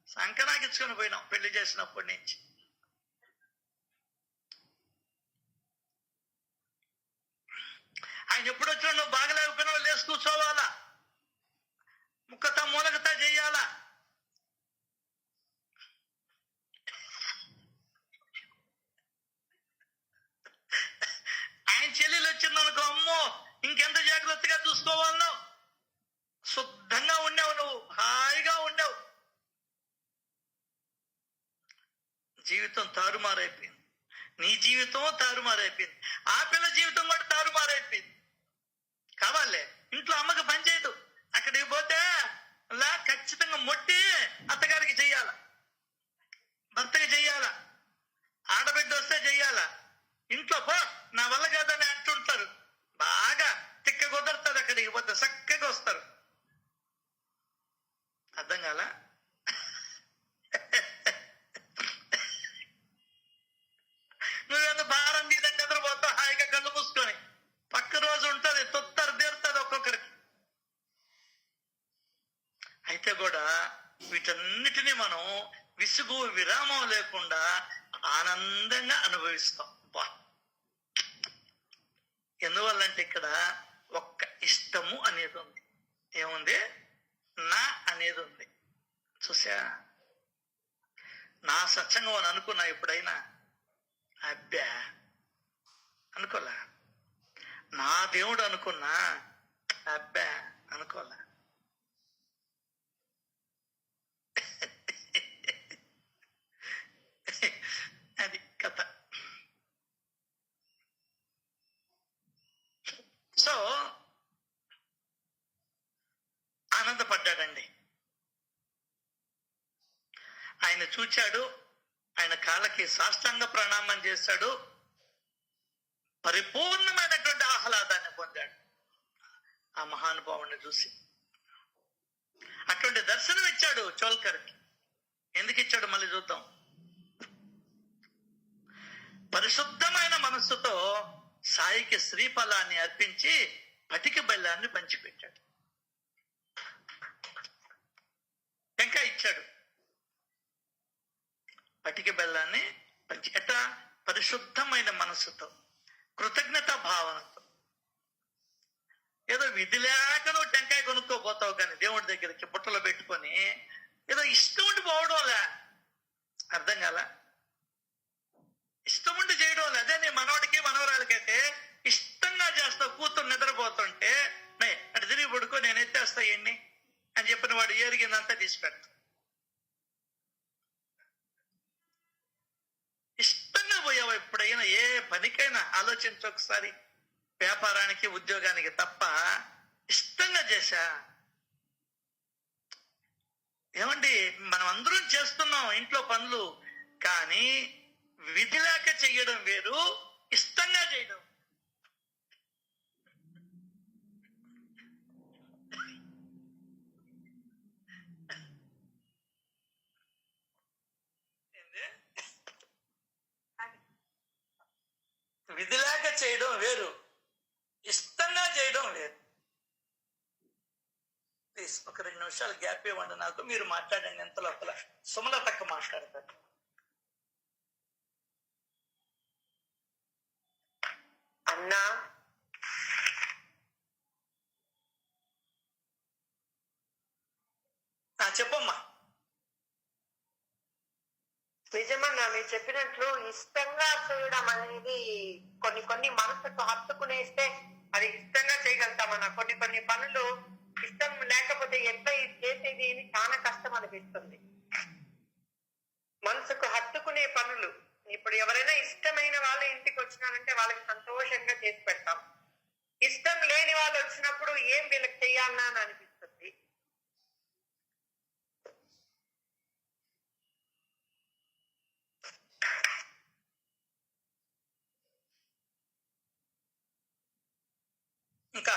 సంకనాకిచ్చుకొని పోయినాం పెళ్లి చేసినప్పటి నుంచి. ఆయన ఎప్పుడు వచ్చినా నువ్వు బాగలేకపోయినా లేచి కూర్చోవాలా, ముక్కతా మూలకతా చెయ్యాలా. ఆయన చెల్లెలు వచ్చిందనుకో, అమ్మో ఇంకెంత జాగ్రత్తగా చూసుకోవాలను. శుద్ధంగా ఉండేవు, నువ్వు హాయిగా ఉండేవు. జీవితం తారుమారైపోయింది, నీ జీవితం తారుమారైపోయింది, ఆ పిల్ల జీవితం కూడా తారుమారైపోయింది. కావాలే ఇంట్లో అమ్మకి పని చేయదు, అక్కడికి పోతే అలా ఖచ్చితంగా మొట్టి అత్తగారికి చెయ్యాల, భర్తకి చెయ్యాల, ఆడబిడ్డ వస్తే చెయ్యాలా. ఇంట్లో పో నా వల్ల కాదని అంటుంటారు. బాగా తిక్క కుదరుతుంది, అక్కడికి పోతే చక్కగా వస్తారు. అర్థం కాల? నువ్వేదో భారం మీదంటే నిద్రపోతావు హాయిగా కళ్ళు మూసుకొని. పక్క రోజు ఉంటుంది, తొత్తరు తీరుతుంది ఒక్కొక్కరికి. అయితే కూడా వీటన్నిటినీ మనం విసుగు విరామం లేకుండా ఆనందంగా అనుభవిస్తాం. బా ఎందువల్లంటే ఇక్కడ ఒక్క ఇష్టము అనేది ఉంది. ఏముంది? నా అనేది ఉంది. చూసా? నా సత్సంగం అని అనుకున్నా ఎప్పుడైనా? అబ్బా అనుకోలే. నా దేవుడు అనుకున్నా? అబ్బా అనుకోలే. అది కథ. సో ఆనందపడ్డాడండి. ఆయన చూచాడు, ఆయన కాళ్ళకి సాష్టాంగ ప్రణామం చేశాడు, పరిపూర్ణమైనటువంటి ఆహ్లాదాన్ని పొందాడు ఆ మహానుభావుని చూసి. అటువంటి దర్శనం ఇచ్చాడు చోల్కర్కి. ఎందుకు ఇచ్చాడు మళ్ళీ చూద్దాం. పరిశుద్ధమైన మనస్సుతో సాయికి శ్రీఫలాన్ని అర్పించి పటిక బెల్లాన్ని పంచిపెట్టాడు. టెంకాయ ఇచ్చాడు, పటిక బెల్లాన్ని పంచి. ఎట్లా? పరిశుద్ధమైన మనస్సుతో, కృతజ్ఞత భావనతో. ఏదో విధి లేక నువ్వు టెంకాయ కొనుక్కో పోతావు కానీ దేవుడి దగ్గరికి బుట్టలో పెట్టుకొని ఏదో ఇష్టం ఉండి పోవడంలే. అర్థం కాల? ఇష్టం ఉండి చేయడం లే. అదే నీ మనవడికి మనవరాలకైతే ఇష్టంగా చేస్తావు. కూతురు నిద్రపోతుంటే అటు తిరిగి పడుకో, నేను ఎత్తేస్తా ఎన్ని అని చెప్పిన వాడు ఏరిగిందంతా తీసి పెడతా. ఇష్టంగా పోయావా ఎప్పుడైనా? ఏ పనికైనా ఆలోచించు ఒకసారి. వ్యాపారానికి ఉద్యోగానికి తప్ప ఇష్టంగా చేశా? ఏమండి, మనం అందరం చేస్తున్నాం ఇంట్లో పనులు, కానీ విధి లేక చెయ్యడం వేరు, ఇష్టంగా చేయడం. విధి లేక చేయడం వేరు, ఇష్టంగా చేయడం లేదు. ప్లీజ్ ఒక 2 నిమిషాలు గ్యాప్ ఇవ్వండి నాకు. మీరు మాట్లాడండి. ఎంత లోపల సుమలతక్క మాట్లాడతారు. అన్నా, చెప్పమ్మా. నిజమన్నా మీరు చెప్పినట్లు ఇష్టంగా చేయడం అనేది కొన్ని మనసుకు హత్తుకునేస్తే అది ఇష్టంగా చేయగలుగుతామన్నా. కొన్ని పనులు ఇష్టం లేకపోతే ఎట్లా చేసేది అని చాలా కష్టం అనిపిస్తుంది. మనసుకు హత్తుకునే పనులు, ఇప్పుడు ఎవరైనా ఇష్టమైన వాళ్ళు ఇంటికి వచ్చినారంటే వాళ్ళకి సంతోషంగా చేసి పెడతాం. ఇష్టం లేని వాళ్ళు వచ్చినప్పుడు ఏం వీళ్ళకి చెయ్యాలన్నా అని అనిపిస్తుంది. ఇంకా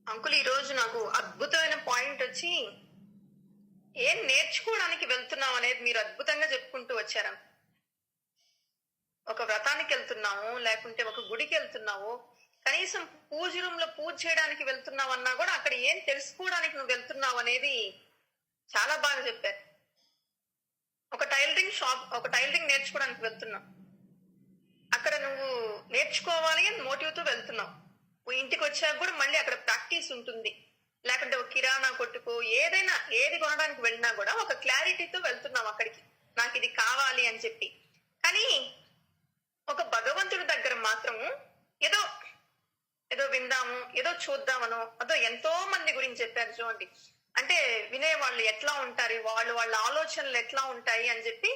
అంకుల్, ఈ రోజు నాకు అద్భుతమైన పాయింట్ వచ్చి, ఏం నేర్చుకోవడానికి వెళ్తున్నాం అనేది మీరు అద్భుతంగా చెప్పుకుంటూ వచ్చారు. ఒక వ్రతానికి వెళ్తున్నాము, లేకుంటే ఒక గుడికి వెళ్తున్నావు, కనీసం పూజ రూమ్ లో పూజ చేయడానికి వెళ్తున్నావు అన్నా కూడా అక్కడ ఏం తెలుసుకోవడానికి నువ్వు వెళ్తున్నావు అనేది చాలా బాగా చెప్పారు. ఒక టైలరింగ్ నేర్చుకోవడానికి వెళ్తున్నావు, అక్కడ నువ్వు నేర్చుకోవాలి అని మోటివ్ తో వెళ్తున్నావు. ఇంటికి వచ్చాక కూడా మళ్ళీ అక్కడ ప్రాక్టీస్ ఉంటుంది. లేకుంటే ఒక కిరాణా కొట్టుకో, ఏదైనా ఏది కొనడానికి వెళ్ళినా కూడా ఒక క్లారిటీతో వెళ్తున్నాం అక్కడికి, నాకు ఇది కావాలి అని చెప్పి. కానీ ఒక భగవంతుడి దగ్గర మాత్రము ఏదో ఏదో విందాము, ఏదో చూద్దామనో, అదో ఎంతో మంది గురించి చెప్పారు చూడండి. అంటే వినేవాళ్ళు ఎట్లా ఉంటారు, వాళ్ళ ఆలోచనలు ఎట్లా ఉంటాయి అని చెప్పి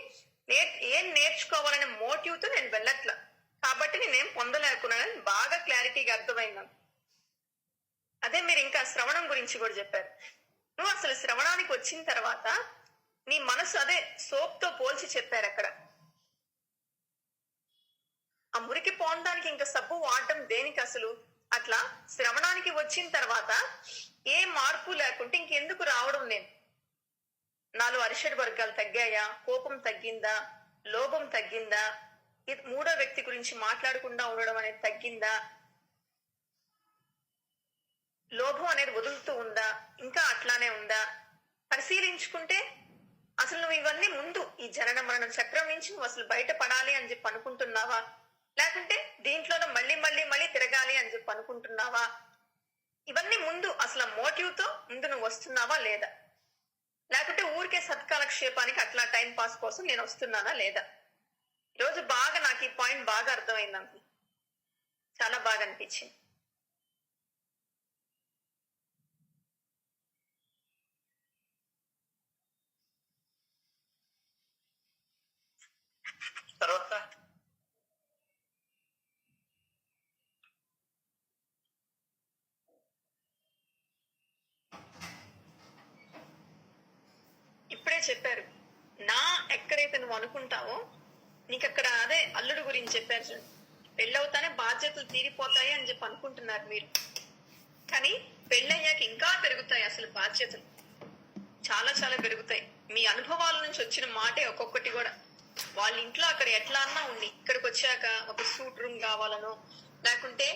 ఏం నేర్చుకోవాలనే మోటివ్ తో నేను వెళ్ళట్లా. కాబట్టి నేనేం పొందలేకున్నానని బాగా క్లారిటీగా అర్థమైంది. అదే మీరు ఇంకా శ్రవణం గురించి కూడా చెప్పారు. నువ్వు అసలు శ్రవణానికి వచ్చిన తర్వాత నీ మనసు అదే సోప్ తో పోల్చి చెప్పారు అక్కడ. ఆ మురికి పోవడానికి ఇంకా సబ్బు వాడటం దేనికి అసలు? అట్లా శ్రవణానికి వచ్చిన తర్వాత ఏ మార్పు లేకుంటే ఇంకెందుకు రావడం? నేను నాలో అరిషడ్ వర్గాలు తగ్గాయా? కోపం తగ్గిందా? లోభం తగ్గిందా? మూడో వ్యక్తి గురించి మాట్లాడకుండా ఉండడం అనేది తగ్గిందా? లోభం అనేది వదులుతూ ఉందా? ఇంకా అట్లానే ఉందా? పరిశీలించుకుంటే అసలు నువ్వు ఇవన్నీ ముందు ఈ జనన మరణ చక్రం నుంచి నువ్వు అసలు బయటపడాలి అని చెప్పి అనుకుంటున్నావా? లేకుంటే దీంట్లోనే మళ్ళీ తిరగాలి అని చెప్పి అనుకుంటున్నావా? ఇవన్నీ ముందు అసలు మోటివ్ తో ముందు నువ్వు వస్తున్నావా లేదా? లేకుంటే ఊరికే సత్కాలక్షేపానికి అట్లా టైం పాస్ కోసం నేను వస్తున్నానా లేదా? ఈరోజు బాగా నాకు ఈ పాయింట్ బాగా అర్థమైంది అంకుల్. చాలా బాగా అనిపించింది. తర్వాత ఇప్పుడే చెప్పారు, నా ఎక్కడైతే నువ్వు అనుకుంటావో నీకు అక్కడ అదే అల్లుడు గురించి చెప్పారు చూడండి. పెళ్ళవుతానే బాధ్యతలు తీరిపోతాయి అని చెప్పి అనుకుంటున్నారు మీరు, కానీ పెళ్ళయ్యాక ఇంకా పెరుగుతాయి అసలు బాధ్యతలు. చాలా చాలా పెరుగుతాయి. మీ అనుభవాల నుంచి వచ్చిన మాటే ఒక్కొక్కటి కూడా. వాళ్ళ ఇంట్లో అక్కడ ఎట్లా అన్నా ఉండి ఇక్కడికి వచ్చాక ఒక సూట్ రూమ్ కావాలనో, లేకుంటే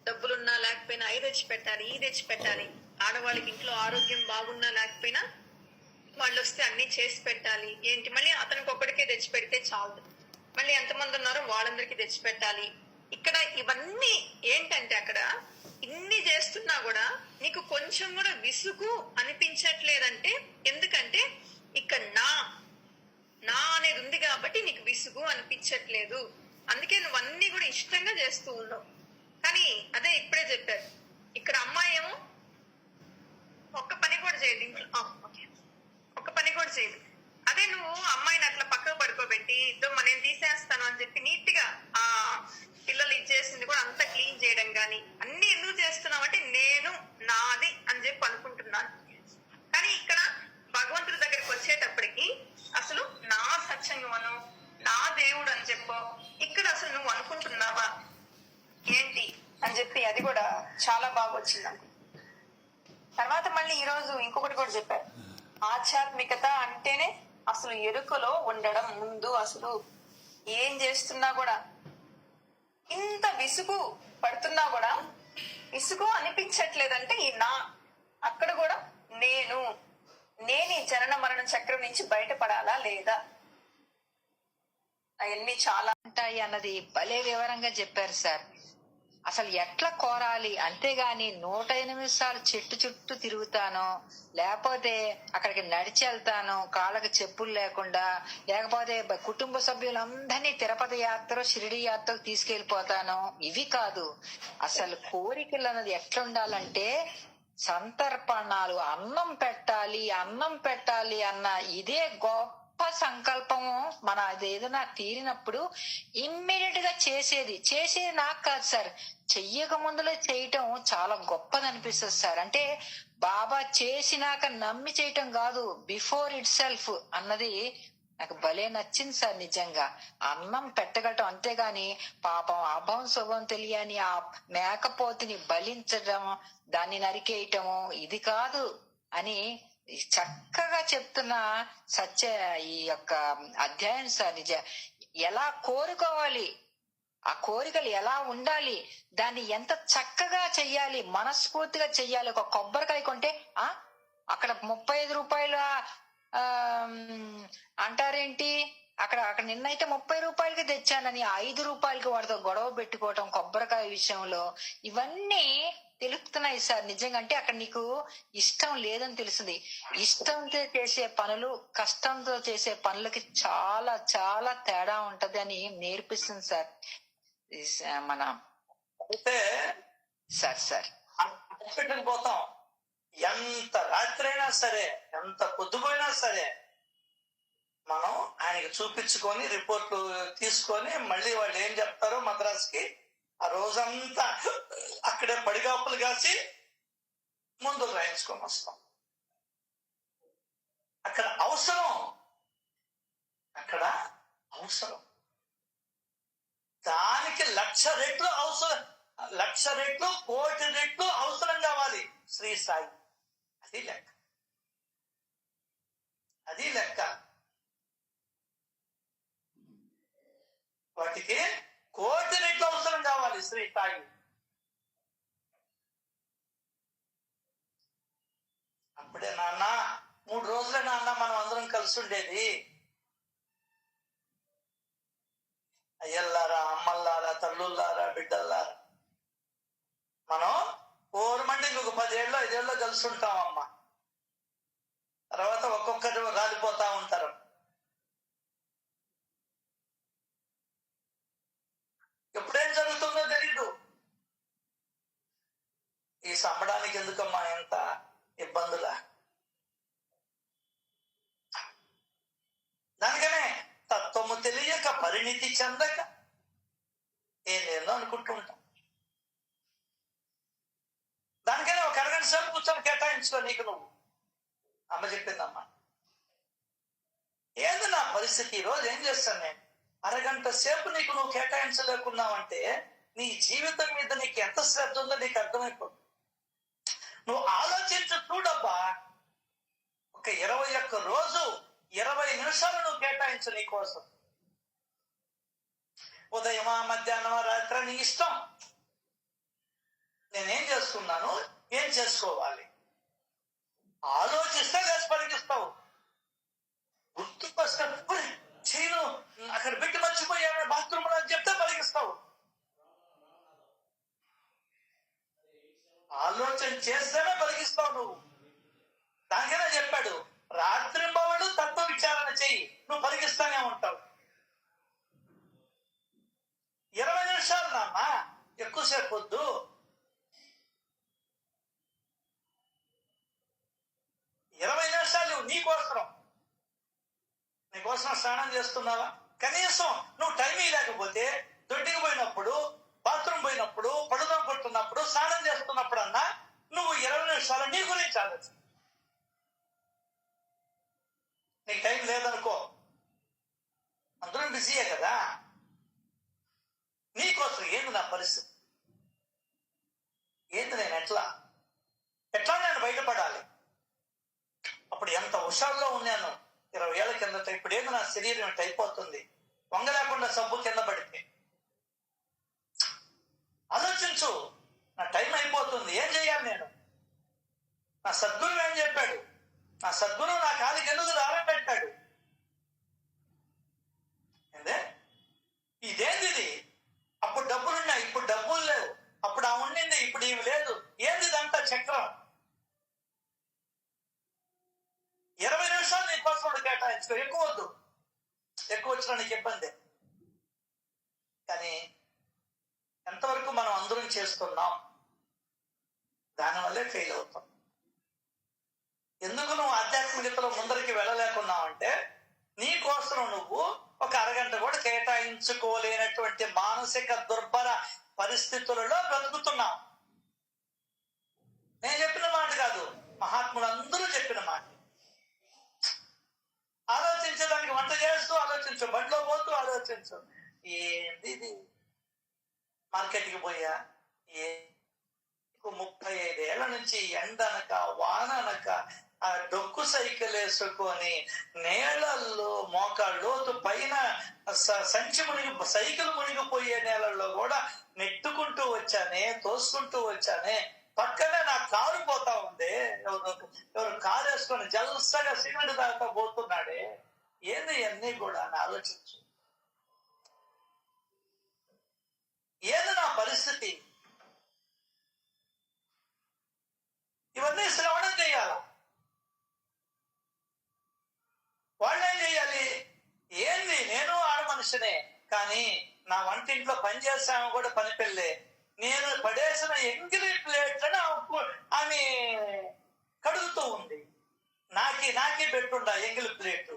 డబ్బులున్నా లేకపోయినా అవి తెచ్చి పెట్టాలి, ఈ తెచ్చి పెట్టాలి. ఆడవాళ్ళకి ఇంట్లో ఆరోగ్యం బాగున్నా లేకపోయినా వాళ్ళు వస్తే అన్ని చేసి పెట్టాలి ఏంటి, మళ్ళీ అతనికి ఒక్కడికే తెచ్చి పెడితే చాలు, మళ్ళీ ఎంతమంది ఉన్నారో వాళ్ళందరికీ తెచ్చి పెట్టాలి. ఇక్కడ ఇవన్నీ ఏంటంటే అక్కడ ఇన్ని చేస్తున్నా కూడా నీకు కొంచెం కూడా విసుగు అనిపించట్లేదంటే ఎందుకంటే ఇక్కడ నా అనేది ఉంది కాబట్టి నీకు విసుగు అనిపించట్లేదు. అందుకే నువ్వు అన్ని కూడా ఇష్టంగా చేస్తూ ఉన్నావు. కానీ అదే ఇప్పుడే చెప్పారు, ఇక్కడ అమ్మాయి ఏమో ఒక్క పని కూడా చేయదు ఇంట్లో, ఒక్క పని కూడా చేయదు. అదే నువ్వు అమ్మాయిని అట్లా పక్కకు పడుకోబెట్టి ఇద్దరు నేను తీసేస్తాను అని చెప్పి నీట్ గా ఆ పిల్లలు ఇచ్చేసింది కూడా అంతా క్లీన్ చేయడం గాని అన్ని ఎందుకు చేస్తున్నావు అంటే నేను నాది అని చెప్పి అనుకుంటున్నాను. కానీ ఇక్కడ భగవంతుడి దగ్గరికి వచ్చేటప్పటికి అసలు నా సత్సంగమను నా దేవుడు అని చెప్పో ఇక్కడ అసలు నువ్వు అనుకుంటున్నావా ఏంటి అని చెప్పి అది కూడా చాలా బాగా వచ్చింది నాకు. తర్వాత మళ్ళీ ఈ రోజు ఇంకొకటి కూడా చెప్పారు, ఆధ్యాత్మికత అంటేనే అసలు ఎరుకలో ఉండడం. ముందు అసలు ఏం చేస్తున్నా కూడా ఇంత విసుగు పడుతున్నా కూడా విసుగు అనిపించట్లేదంటే ఈ నా అక్కడ కూడా నేను ఈ జనన మరణ చక్రం నుంచి బయటపడాలా లేదా అవన్నీ చాలా ఉంటాయి అన్నది భలే వివరంగా చెప్పారు సార్. అసలు ఎట్లా కోరాలి, అంతేగాని 108 సార్లు చెట్టు చుట్టూ తిరుగుతాను, లేకపోతే అక్కడికి నడిచి వెళ్తాను కాళ్ళకి చెప్పులు లేకుండా, లేకపోతే కుటుంబ సభ్యులందరినీ తిరుపతి యాత్ర షిరిడి యాత్రకు తీసుకెళ్లిపోతాను, ఇవి కాదు. అసలు కోరికలు అన్నది ఎట్లా ఉండాలంటే సంతర్పణాలు, అన్నం పెట్టాలి అన్న ఇదే గొప్ప సంకల్పము. మన అది ఏదైనా తీరినప్పుడు ఇమ్మీడియట్ గా చేసేది నాకు కాదు సార్, చెయ్యక ముందులే చేయటం చాలా గొప్పది అనిపిస్తుంది సార్. అంటే బాబా చేసినాక నమ్మి చేయటం కాదు, బిఫోర్ ఇట్ సెల్ఫ్ అన్నది నాకు భలే నచ్చింది సార్. నిజంగా అన్నం పెట్టగలటం, అంతేగాని పాపం అభం శుభం తెలియని ఆ మేకపోతుని బలించడం, దాన్ని నరికేయటము ఇది కాదు అని చక్కగా చెప్తున్న సత్య ఈ యొక్క అధ్యాయం సార్. నిజ ఎలా కోరుకోవాలి, ఆ కోరికలు ఎలా ఉండాలి, దాన్ని ఎంత చక్కగా చెయ్యాలి, మనస్ఫూర్తిగా చెయ్యాలి. ఒక కొబ్బరికాయ కొంటే అక్కడ 35 రూపాయలు అంటారేంటి, అక్కడ నిన్నైతే 30 రూపాయలకి తెచ్చానని 5 రూపాయలకి వాడితో గొడవ పెట్టుకోవటం కొబ్బరికాయ విషయంలో, ఇవన్నీ తెలుపుతున్నాయి సార్. నిజంగా అంటే అక్కడ నీకు ఇష్టం లేదని తెలుస్తుంది. ఇష్టంతో చేసే పనులు కష్టంతో చేసే పనులకి చాలా చాలా తేడా ఉంటది అని నేర్పిస్తుంది సార్ మన అయితే సార్ హాస్పిటల్ పోతాం, ఎంత రాత్రి అయినా సరే ఎంత పొద్దుపోయినా సరే మనం ఆయనకి చూపించుకొని రిపోర్ట్లు తీసుకొని మళ్ళీ వాళ్ళు ఏం చెప్తారో మద్రాసుకి ఆ రోజంతా అక్కడే పడిగాపులు కాసి ముందుకు రాయించుకొని వస్తాం. అక్కడ అవసరం దానికి 1,00,000 రెట్లు అవసరం, 1,00,000 రెట్లు 1,00,00,000 రెట్లు అవసరం కావాలి శ్రీ సాయి. అది లెక్క. వాటికి 1,00,00,000 రెట్లు అవసరం కావాలి శ్రీ సాయి. అప్పుడే నాన్న 3 రోజులే నాన్న మనం అందరం కలిసి ఉండేది. అయ్యల్లారా, అమ్మల్లారా, తల్లుల్లారా, బిడ్డల్లారా, మనం ఓరమండి ఇంకొక 10 ఏళ్ళు 5 ఏళ్ళు కలిసి ఉంటామమ్మా. తర్వాత ఒక్కొక్కరు రాలిపోతా ఉంటారు. ఎప్పుడేం జరుగుతుందో తెలీదు. ఈ సంబడానికి ఎందుకమ్మా ఎంత ఇబ్బందులా? దానికనే తత్వము తెలియక పరిణితి చెందక ఏదేందో అనుకుంటూ ఉంటాం. దానికనే ఒక 1 గంట సేపు కూర్చొని కేటాయించుకో. నీకు నువ్వు అమ్మ చెప్పిందమ్మా, ఏంది నా పరిస్థితి, ఈరోజు ఏం చేస్తాను నేను, 1 గంట సేపు నీకు నువ్వు కేటాయించలేకున్నావంటే నీ జీవితం మీద నీకు ఎంత శ్రద్ధ ఉందో నీకు అర్థమైపోతుంది. నువ్వు ఆలోచించు చూడబ్బా, ఒక 21 రోజు 20 నిమిషాలు నువ్వు కేటాయించు నీ కోసం. ఉదయమా, మధ్యాహ్నమా, రాత్రి నీ ఇష్టం. నేనేం చేసుకున్నాను, ఏం చేసుకోవాలి ఆలోచిస్తే లేచి పరిగిస్తావు. చెప్పాడు, రాత్రింబవళ్ళు తత్వ విచారణ చెయ్యి, నువ్వు పరిగిస్తానే ఉంటావు. 20 నిమిషాలు నాన్న, ఎక్కువసేపు వద్దు. నీకోసం స్నానం చేస్తున్నావా? కనీసం నువ్వు టైం లేకపోతే దొడ్డికి పోయినప్పుడు, బాత్రూమ్ పోయినప్పుడు, పడుదం కొట్టున్నప్పుడు, స్నానం చేస్తున్నప్పుడు అన్నా నువ్వు 20 నిమిషాలు నీ గురించి ఆలోచన. నీకు టైం లేదనుకో, అందరం బిజీయే కదా. నీకోసం ఏంది నా పరిస్థితి, ఏంది నేను ఎట్లా నేను బయటపడాలి? అప్పుడు ఎంత హుషారులో ఉన్నాను 20 ఏళ్ల కిందట. ఇప్పుడు ఏంది నా శరీరం ఇట్లా అయిపోతుంది, వంగ లేకుండా సబ్బు కింద పడితే. ఆలోచించు, నా టైం అయిపోతుంది, ఏం చెయ్యాలి నేను? నా సద్గురు ఏం చెప్పాడు? నా సద్గురు నా కాలికి ఎందుకు దారం పెట్టాడు? ఇదేంది ఇది? అప్పుడు డబ్బులున్నాయి, ఇప్పుడు డబ్బులు లేవు. అప్పుడు ఆ ఉండింది, ఇప్పుడు ఇవి లేదు. ఏంది ఇదంతా చక్రం? 20 నిమిషాలు నీ కోసం కేటాయించుకో, ఎక్కువ వద్దు. ఎక్కువ వచ్చినా నీకు ఇబ్బంది. కానీ ఎంతవరకు మనం అందరం చేస్తున్నాం, దానివల్లే ఫెయిల్ అవుతాం. ఎందుకు నువ్వు ఆధ్యాత్మికతలో ముందరికి వెళ్ళలేకున్నావు అంటే, నీ కోసం నువ్వు ఒక అరగంట కూడా కేటాయించుకోలేనటువంటి మానసిక దుర్భర పరిస్థితులలో బ్రతుకుతున్నావు. నేను చెప్పిన మాట కాదు, మహాత్ములందరూ చెప్పిన మాట. ఆలోచించడానికి వంట చేస్తూ ఆలోచించు, బండిలో పోతూ ఆలోచించు. ఏంది ఇది? మార్కెట్కి పోయా, 35 ఏళ్ల నుంచి ఎండనక వాననక ఆ డొక్కు సైకిల్ వేసుకొని నేలల్లో మోకాళ్ళలోతు పైన సంచి సైకిల్ మునిగిపోయే నేలల్లో కూడా నెట్టుకుంటూ వచ్చానే, తోసుకుంటూ వచ్చానే. పక్కనే నా కారు పోతా ఉంది, ఎవరు కారు వేసుకొని జల్సగా సిమెంట్ దాకా పోతున్నాడే. ఏంది అన్నీ కూడా అని ఆలోచించు. ఏది నా పరిస్థితి? ఇవన్నీ శ్రవణం చేయాల. వాళ్ళేం చేయాలి? ఏంది, నేను ఆడ మనిషినే, కానీ నా వంటింట్లో పని చేస్తాము కూడా పని పెళ్ళే. నేను పడేసిన ఎంగిలి ప్లేట్లను ఆమె కడుగుతూ ఉంది. నాకే పెట్టుండా ఎంగిలి ప్లేటు,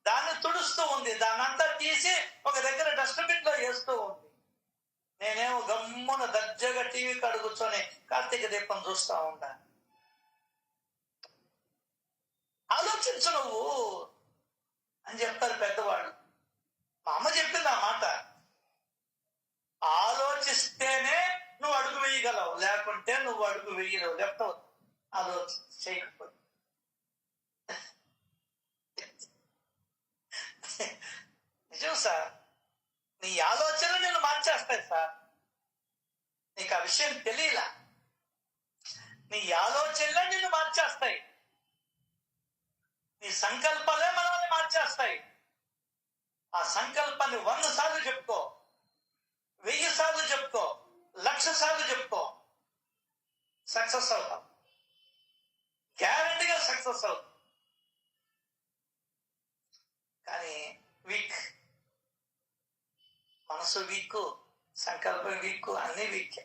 దాన్ని తుడుస్తూ ఉంది. దాన్నంతా తీసి ఒక దగ్గర డస్ట్బిన్ లో వేస్తూ ఉంది. నేనేమో గమ్మున దర్జాగా టీవీ కాడ కూర్చొని కార్తీక దీపం చూస్తా ఉంటా. ఆలోచించు నువ్వు అని చెప్తారు పెద్దవాళ్ళు. మా అమ్మ చెప్పింది ఆ మాట. ఆలోచిస్తేనే నువ్వు అడుగు వేయగలవు, లేకుంటే నువ్వు అడుగు వేయలేవు. లేకపోతే చేయకపోతే నిజం సార్. నీ ఆలోచనలు నిన్ను మార్చేస్తాయి సార్. నీకు ఆ విషయం తెలియలా. నీ ఆలోచనలే నిన్ను మార్చేస్తాయి. నీ సంకల్పాలే మనల్ని మార్చేస్తాయి. ఆ సంకల్పాన్ని 100 సార్లు చెప్పుకో, 1000 సార్లు చెప్పుకో, 1,00,000 సార్లు చెప్పుకో, సక్సెస్ అవుతాం. గ్యారంటీగా సక్సెస్ అవుతాం. కానీ వీక్, మనసు వీక్, సంకల్పం వీక్, అన్ని వీక్.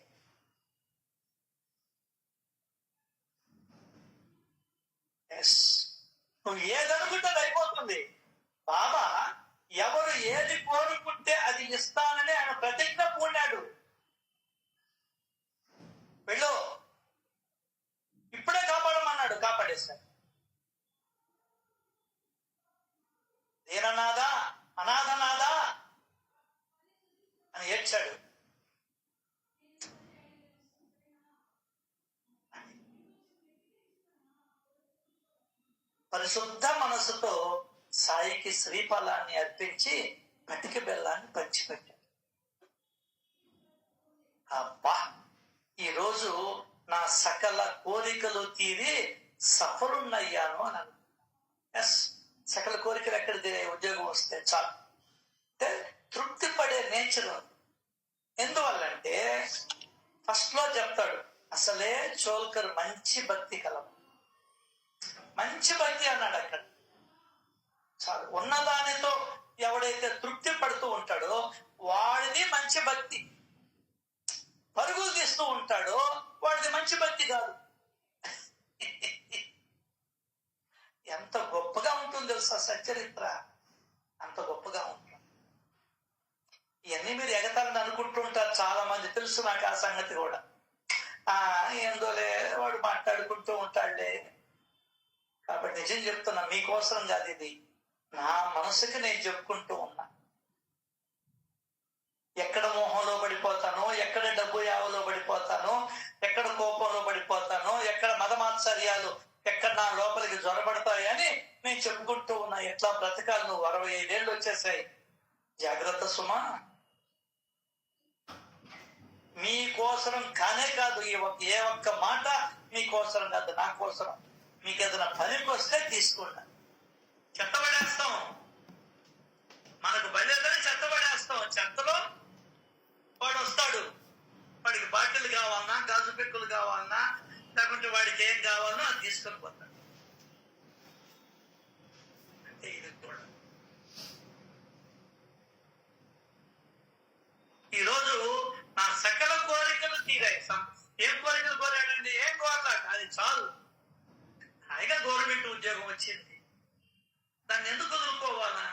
నువ్వు ఏదనుకుంటే అది అయిపోతుంది. బాబా ఎవరు ఏది కోరుకుంటే అది ఇస్తానని ఆయన ప్రతిజ్ఞ పూన్నాడు. వెళ్ళు, ఇప్పుడే కాపాడమన్నాడు, కాపాడేశాడు. దీననాదా, అనాథనాదా అని ఏడ్చాడు. పరిశుద్ధ మనసుతో సాయికి శ్రీఫలాన్ని అర్పించి పటిక బెల్లాన్ని పంచిపెట్టాడు. అబ్బా, ఈరోజు నా సకల కోరికలు తీరి సఫలున్నయ్యాను అని అన్నాను. ఎస్, సకల కోరికలు ఎక్కడ తీరాయి? ఉద్యోగం వస్తే చాలు. అంటే తృప్తి పడే నేచర్. ఎందువల్లంటే ఫస్ట్ లో చెప్తాడు, అసలే చోల్కర్ మంచి భక్తి కలవు. మంచి భక్తి అన్నాడు. భక్తి. పరుగులు తీస్తూ ఉంటాడో వాడిది మంచి భక్తి కాదు. ఎంత గొప్పగా ఉంటుంది తెలుసా సచ్చరిత్ర, అంత గొప్పగా ఉంటుంది. ఇవన్నీ మీరు ఎగతాలని అనుకుంటూ ఉంటారు చాలా మంది, తెలుసు నాకు ఆ సంగతి కూడా. ఏందోలే వాడు మాట్లాడుకుంటూ ఉంటాడులే. కాబట్టి నిజం చెప్తున్నా, మీకోసం కాదు ఇది, నా మనసుకి నేను చెప్పుకుంటూ ఉన్నా. ఎక్కడ మోహంలో పడిపోతానో, ఎక్కడ డబ్బు యావలో పడిపోతానో, ఎక్కడ కోపంలో పడిపోతానో, ఎక్కడ మదమాత్సర్యాలు ఎక్కడ నా లోపలికి జ్వరపడతాయని నేను చెప్పుకుంటూ ఉన్నా. ఎట్లా బ్రతకాలి, నువ్వు 65 ఏళ్ళు వచ్చేసాయి, జాగ్రత్త సుమా. మీకోసరం కానే కాదు, ఏ ఒక్క మాట మీకోసరం కాదు, నా కోసరం. మీకు ఏదైనా పనికి వస్తే తీసుకోండి. చెత్తపడేస్తాం, మనకు బయలుదేరి చెత్తపడేస్తాం. చెత్తలో వాడు వస్తాడు, వాడికి బాటిల్ కావాలన్నా, గాజు పెక్కులు కావాలన్నా, లేకుంటే వాడికి ఏం కావాలనో అది తీసుకొని పోతాడు. అంటే ఇది కూడా ఈరోజు నా సకల కోరికలు తీరాయి. ఏం కోరికలు కోరాడండి? ఏం కోరలా, అది చాలు. హాయిగా గవర్నమెంట్ ఉద్యోగం వచ్చింది, దాన్ని ఎందుకు వదులుకోవాలా?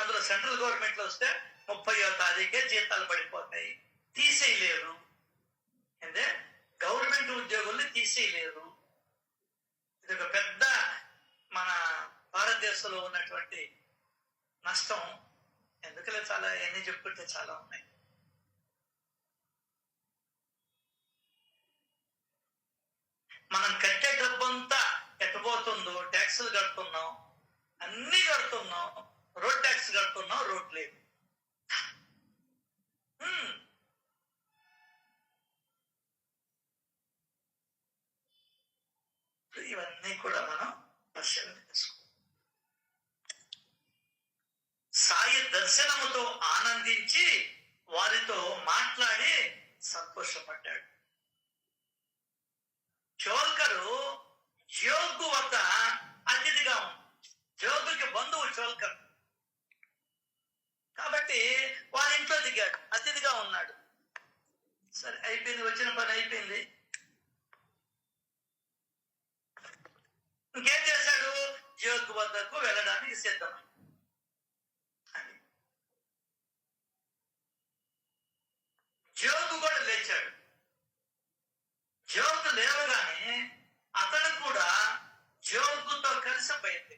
అందులో సెంట్రల్ గవర్నమెంట్ లో వస్తే 30వ తారీఖే జీతాలు పడిపోతాయి, తీసేయలేరు. అంటే గవర్నమెంట్ ఉద్యోగుల్ని తీసేయలేరు. ఇది ఒక పెద్ద మన భారతదేశంలో ఉన్నటువంటి నష్టం. ఎందుకలే, చాలా ఎన్ని చెప్పుకుంటే చాలా ఉన్నాయి. మనం కట్టే డబ్బంతా ఎట్టబోతుందో, ట్యాక్సులు కడుతున్నాం, అన్ని కడుతున్నాం, రోడ్ ట్యాక్స్ కడుతున్నాం, రోడ్ లేదు. ఇవన్నీ కూడా మనం పరిశీలన చేసుకోవాలి. సాయి దర్శనముతో ఆనందించి వారితో మాట్లాడి సంతోషపడ్డాడు. చోల్కరు జోగు వద్ద అతిథిగా ఉంది. జోగుకి బంధువు చోల్కర్ కాబట్టి వారి ఇంట్లో దిగాడు, అతిథిగా ఉన్నాడు. సరే అయిపోయింది, వచ్చిన పని అయిపోయింది. ఇంకేం చేశాడు? జోగు వద్దకు వెళ్ళడానికి సిద్ధం. జోగు కూడా లేచాడు. జోగు లేవగానే అతడు కూడా జోగుతో కలిసి పోయింది.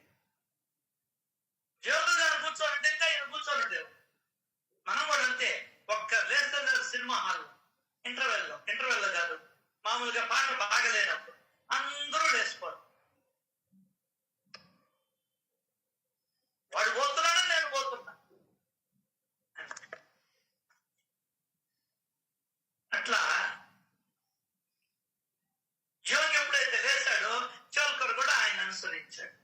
జోగు గారు కూర్చోనంటే ఇంకా ఈయన కూర్చోనుండేవు. మనం కూడా అంతే, ఒక్క లేస్తున్నారు సినిమా హాల్ ఇంటర్వెల్లో కాదు, మామూలుగా పాట బాగలేనప్పుడు అందరూ లేచిపోరు. వాడు పోతున్నాడు, నేను పోతున్నా. అట్లా జోగి ఎప్పుడైతే లేచాడో చోల్కర్ కూడా ఆయన అనుసరించాడు.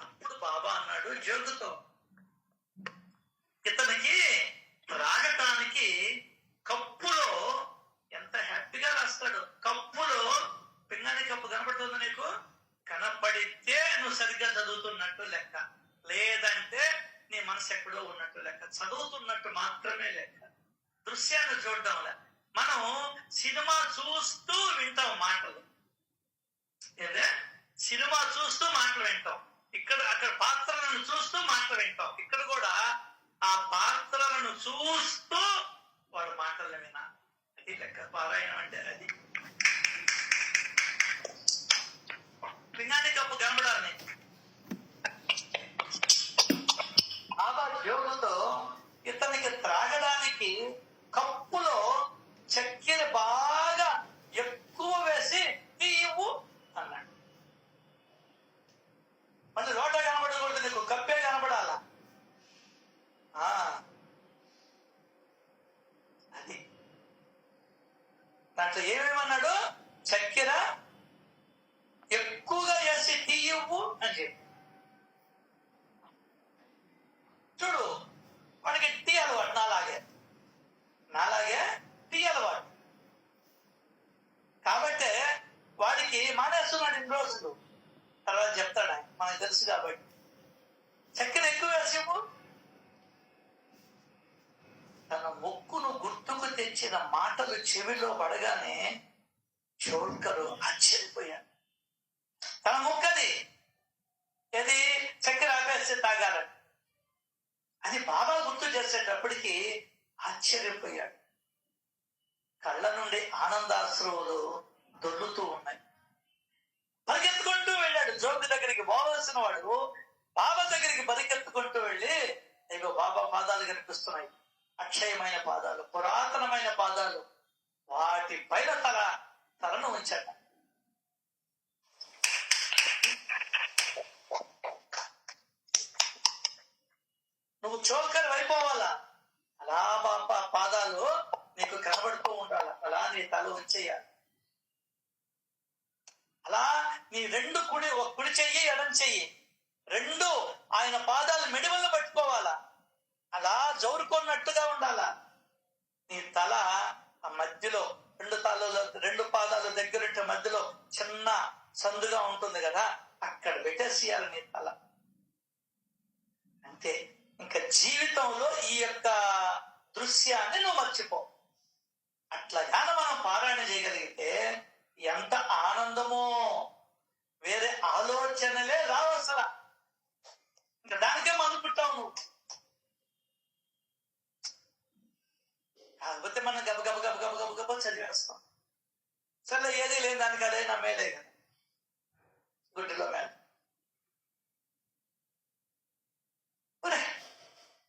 అప్పుడు బాబా అన్నాడు జోగుతో, ఇతనికి త్రాగటానికి కప్పులో ఎంత హ్యాపీగా రాస్తాడు. కప్పులో పింగాణి కప్పు కనపడుతుంది నీకు, కనపడితే నువ్వు సరిగ్గా చదువుతున్నట్టు లెక్క, లేదంటే నీ మనసు ఎక్కడో ఉన్నట్టు లెక్క. చదువుతున్నట్టు మాత్రమే లెక్క, దృశ్యాన్ని చూడడం లే. మనం సినిమా చూస్తూ వింటాం మాటలు, సినిమా చూస్తూ మాటలు వింటాం. అక్కడ పాత్రలను చూస్తూ మాటలు వింటాం. ఇక్కడ కూడా ఆ పాత్రలను చూస్తూ వాడు మాటలు వినాలి. అది లెక్క పారాయణం అంటే. అది పింగాణి కప్పు కనబడాలని బాబా జోగుతో ఇతనికి త్రాగడానికి కప్పులో చక్కెర బాగా ఎక్కువ వేసి తీయవు అన్నాడు. మళ్ళీ రోడ్డ కనబడకూడదు, నీకు కప్పే కనబడాలా. అది దాంట్లో ఏమేమన్నాడు? చక్కెర ఎక్కువగా వేసి తీయవు అని చెప్పి. చూడు, వాడికి టీ అలవాటు, నాలాగే టీ అలవాటు. కాబట్టి వాడికి మానేస్తున్నాడు ఇన్ని రోజులు, తర్వాత చెప్తాడు ఆయన, మనకు తెలుసు కాబట్టి. చక్కెర ఎక్కువ వేసేపు తన మొక్కును గుర్తుకు తెచ్చిన మాటలు చెవిలో పడగానే చోల్కరు ఆశ్చర్యపోయాడు. తన మొక్కది ఏది చక్కెర ఆపేస్తే తాగాలని అది బాబా గుర్తు చేసేటప్పటికి ఆశ్చర్యపోయాడు. కళ్ళ నుండి ఆనందాశ్రువులు దొర్లుతూ ఉన్నాయి. పరిగెత్తుకుంటూ వెళ్ళాడు జోగి దగ్గరికి. పోవలసిన వాడు బాబా దగ్గరికి పరిగెత్తుకుంటూ వెళ్ళి, ఇగో బాబా పాదాలు కనిపిస్తున్నాయి, అక్షయమైన పాదాలు, పురాతనమైన పాదాలు, వాటి పైన తలను ఉంచాడు. నువ్వు చోకర్ అయిపోవాలా, అలా బాబా పాదాలు నీకు కనబడుతూ ఉండాలి, అలా నీ తల ఉంచేయాలి. అలా నీ రెండు కుడి చెయ్యి ఎడం చెయ్యి రెండు ఆయన పాదాలు మెడివల్లో పట్టుకోవాలా, అలా జోరుకున్నట్టుగా ఉండాలా. నీ తల ఆ మధ్యలో రెండు పాదాల దగ్గర మధ్యలో చిన్న సందుగా ఉంటుంది కదా, అక్కడ పెట్టేసేయాలి నీ తల. అంతే, ఇంకా జీవితంలో ఈ యొక్క దృశ్యాన్ని నువ్వు మర్చిపో. అట్లాగానే మనం పారాయణ చేయగలిగితే ఎంత ఆనందమో, వేరే ఆలోచనలే రావసలా. ఇంకా దానికే మొదలుపెట్టావు నువ్వు. కాకపోతే మనం గబ చదివేస్తాం. సరే ఏది లేదు దానికి అదే నా మేలే కదా, గుడ్డిలో మేల.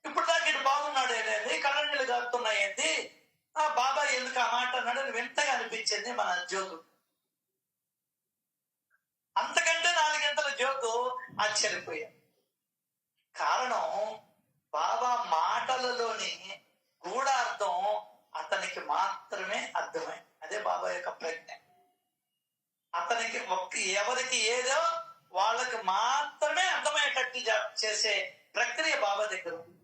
ఇప్పుడు దాకా ఇటు బాగున్నాడు ఏంటి, కళ్ళనీళ్ళు కారుతున్నాయి ఏంటి, ఆ బాబా ఎందుకు ఆ మాట అన్నాడు అని వింతగా అనిపించింది మన జోగు. అంతకంటే 4 గంటల జోగు ఆశ్చర్యపోయా. కారణం బాబా మాటలలోని గూఢార్థం అతనికి మాత్రమే అర్థమైంది. అదే బాబా యొక్క ప్రజ్ఞ. అతనికి ఎవరికి ఏదో వాళ్ళకి మాత్రమే అర్థమయ్యేటట్టు చేసే ప్రక్రియ బాబా దగ్గర ఉంది.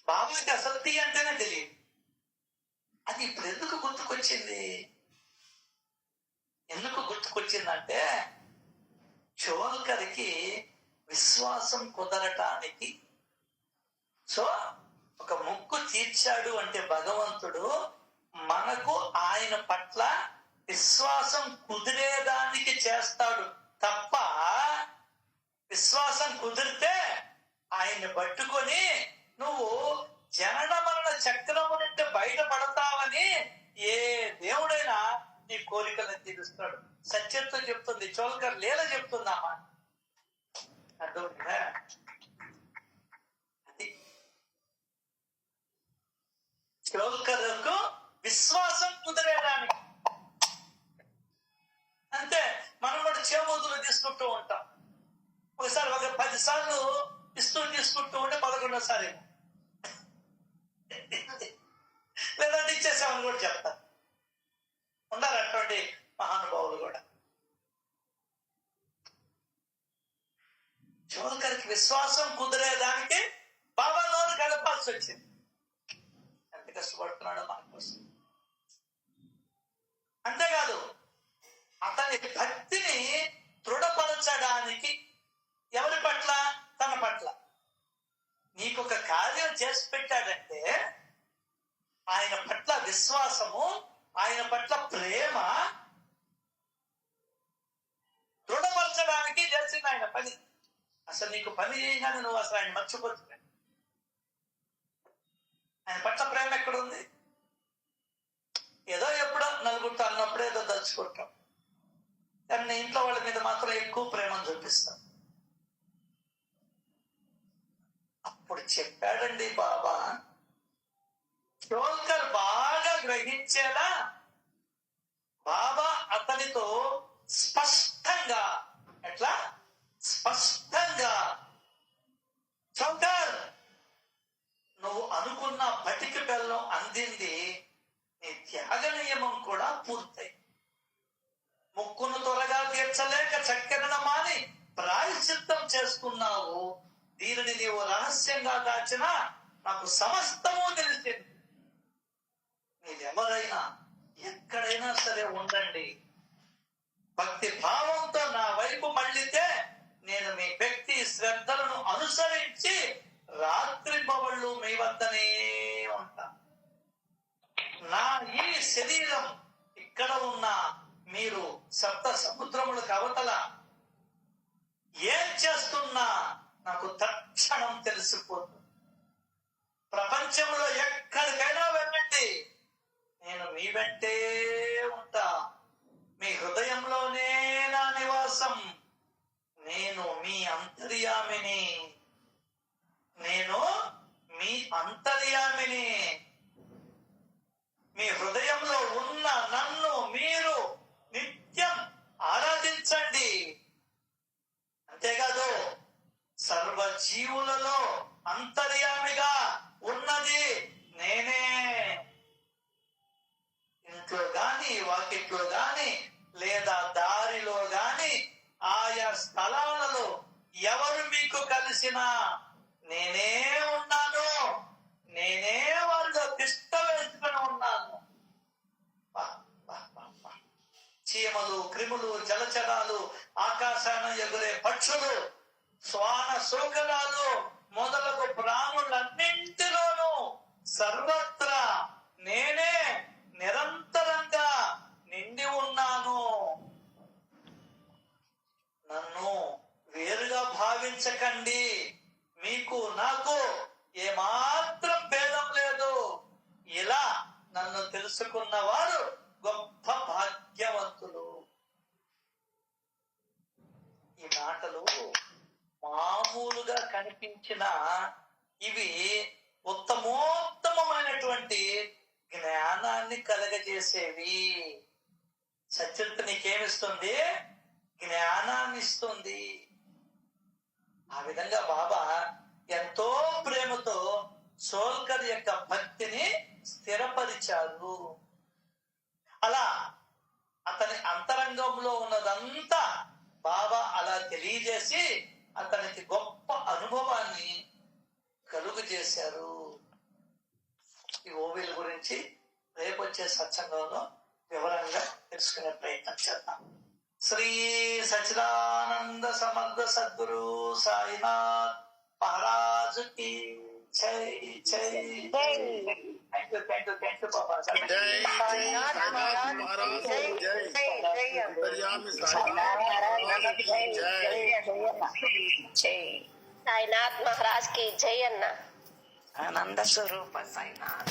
బాబాకి అసలు టీ అంటేనే తెలియదు. అది ఇప్పుడు ఎందుకు గుర్తుకొచ్చింది? ఎందుకు గుర్తుకొచ్చిందంటే చోల్కర్కి విశ్వాసం కుదరటానికి. సో ఒక మొక్కు తీర్చాడు అంటే భగవంతుడు మనకు ఆయన పట్ల విశ్వాసం కుదిరేదానికి చేస్తాడు తప్ప, విశ్వాసం కుదిరితే ఆయన్ని పట్టుకొని నువ్వు జనన మరణ చక్రము నుండి బయటపడతావని ఏ దేవుడైనా నీ కోరికలను తీరుస్తాడు. సత్యంతో చెప్తుంది చోల్కర్, లీల చెప్తుందామా, అర్థమైందా? అది చోల్కర్కు విశ్వాసం కుదిరేదానికి. అంతే, మనం కూడా చేమూతులు తీసుకుంటూ ఉంటాం. ఒకసారి 10 సార్లు తీసుకుంటూ ఉంటే 11వ లేదంటే ఇచ్చేసామని కూడా చెప్తారు. ఉండాలి అటువంటి మహానుభావులు కూడా. చోల్కర్కి విశ్వాసం కుదిరేదానికి బాబా నోరు గడపాల్సి వచ్చింది. ఎంత కష్టపడుతున్నాడో మన కోసం. అంతేకాదు అతని భక్తిని దృఢపరచడానికి ఎవరి పట్ల? తన పట్ల. నీకొక కార్యం చేసి పెట్టాడంటే ఆయన పట్ల విశ్వాసము, ఆయన పట్ల ప్రేమ దృఢపరచడానికి చేసింది ఆయన పని. అసలు నీకు పని చేయగానే నువ్వు అసలు ఆయన మర్చిపోతుంది. ఆయన పట్ల ప్రేమ ఎక్కడుంది? ఏదో ఎప్పుడో నలుగురితో అన్నప్పుడు ఏదో దలుచుకుంటాం, కానీ ఇంట్లో వాళ్ళ మీద మాత్రం ఎక్కువ ప్రేమను చూపిస్తాం. అప్పుడు చెప్పాడండి బాబా, చోల్కర్ బాగా గ్రహించేలా బాబా అతనితో స్పష్టంగా, ఎట్లా స్పష్టంగా, చోల్కర్ నువ్వు అనుకున్న బటికి బెల్లం అందింది, నీ త్యాగ నియమం కూడా పూర్తయి. ముక్కును త్వరగా తీర్చలేక చక్కెరను మాని ప్రాయశ్చిత్తం చేసుకున్నావు. దీనిని నీవు రహస్యంగా దాచినా నాకు సమస్తము తెలిసింది. మీరెవరైనా ఎక్కడైనా సరే ఉండండి, భక్తి భావంతో నా వైపు మళ్ళితే నేను మీ భక్తి శ్రద్ధలను అనుసరించి రాత్రింబవళ్ళు మీ వద్దనే ఉంటా. నా ఈ శరీరం ఇక్కడ ఉన్న మీరు సప్త సముద్రములకు అవతల ఏం చేస్తున్నా నాకు తక్షణం తెలిసిపోతుంది. ప్రపంచంలో ఎక్కడికైనా వెళ్ళండి, నేను మీ వెంటే ఉంటా. మీ హృదయంలోనే నా నివాసం. నేను మీ అంతర్యామిని. నేను మీ అంతర్యామిని. మీ హృదయంలో ఉన్న నన్ను మీరు నిత్యం ఆరాధించండి. అంతేకాదు సర్వ జీవులలో అంతర్యామిగా ఉన్నది నేనే. ఇంట్లో గాని, వాకిట్లో గాని, లేదా దారిలో గాని, ఆయా స్థలాలలో ఎవరు మీకు కలిసినా నేనే ఉన్నాను. నేనే వాళ్ళలో తిష్ట వేసుకుని ఉన్నాను. చీమలు, క్రిములు, జలచరాలు, ఆకాశాన ఎగురే పక్షులు, శ్వాన శోకలాలు మొదలగు ప్రాణులన్నింటిలోనూ సర్వత్రా నేనే నిరంతరంగా నిండి ఉన్నాను. నన్ను వేరుగా భావించకండి. మీకు నాకు ఏమాత్రం భేదం లేదు. ఇలా నన్ను తెలుసుకున్న వారు గొప్ప భాగ్యవంతులు. ఈ మాటలు మామూలుగా కనిపించిన ఇవి ఉత్తమోత్తమైనటువంటి జ్ఞానాన్ని కలగజేసేవి. సత్యత నీకేమిస్తుంది? జ్ఞానాన్ని ఇస్తుంది. ఆ విధంగా బాబా ఎంతో ప్రేమతో సోల్కర్ యొక్క భక్తిని స్థిరపరిచారు. అలా అతని అంతరంగంలో ఉన్నదంతా బాబా అలా తెలియజేసి అతనికి గొప్ప అనుభవాన్ని కలుగు చేశారు. ఈ ఓవిల్ గురించి రేపు వచ్చే సత్సంగంలో వివరంగా తెలుసుకునే ప్రయత్నం చేద్దాం. శ్రీ సచ్చిదానంద సమర్థ సద్గురు సాయినాథ్ మహారాజ్ కి జై జై. థ్యాంక్ యూ బాబా. సాయినాథ్ మహారాజ్ కి జై అన్న. ఆనంద స్వరూప సాయినాథ్.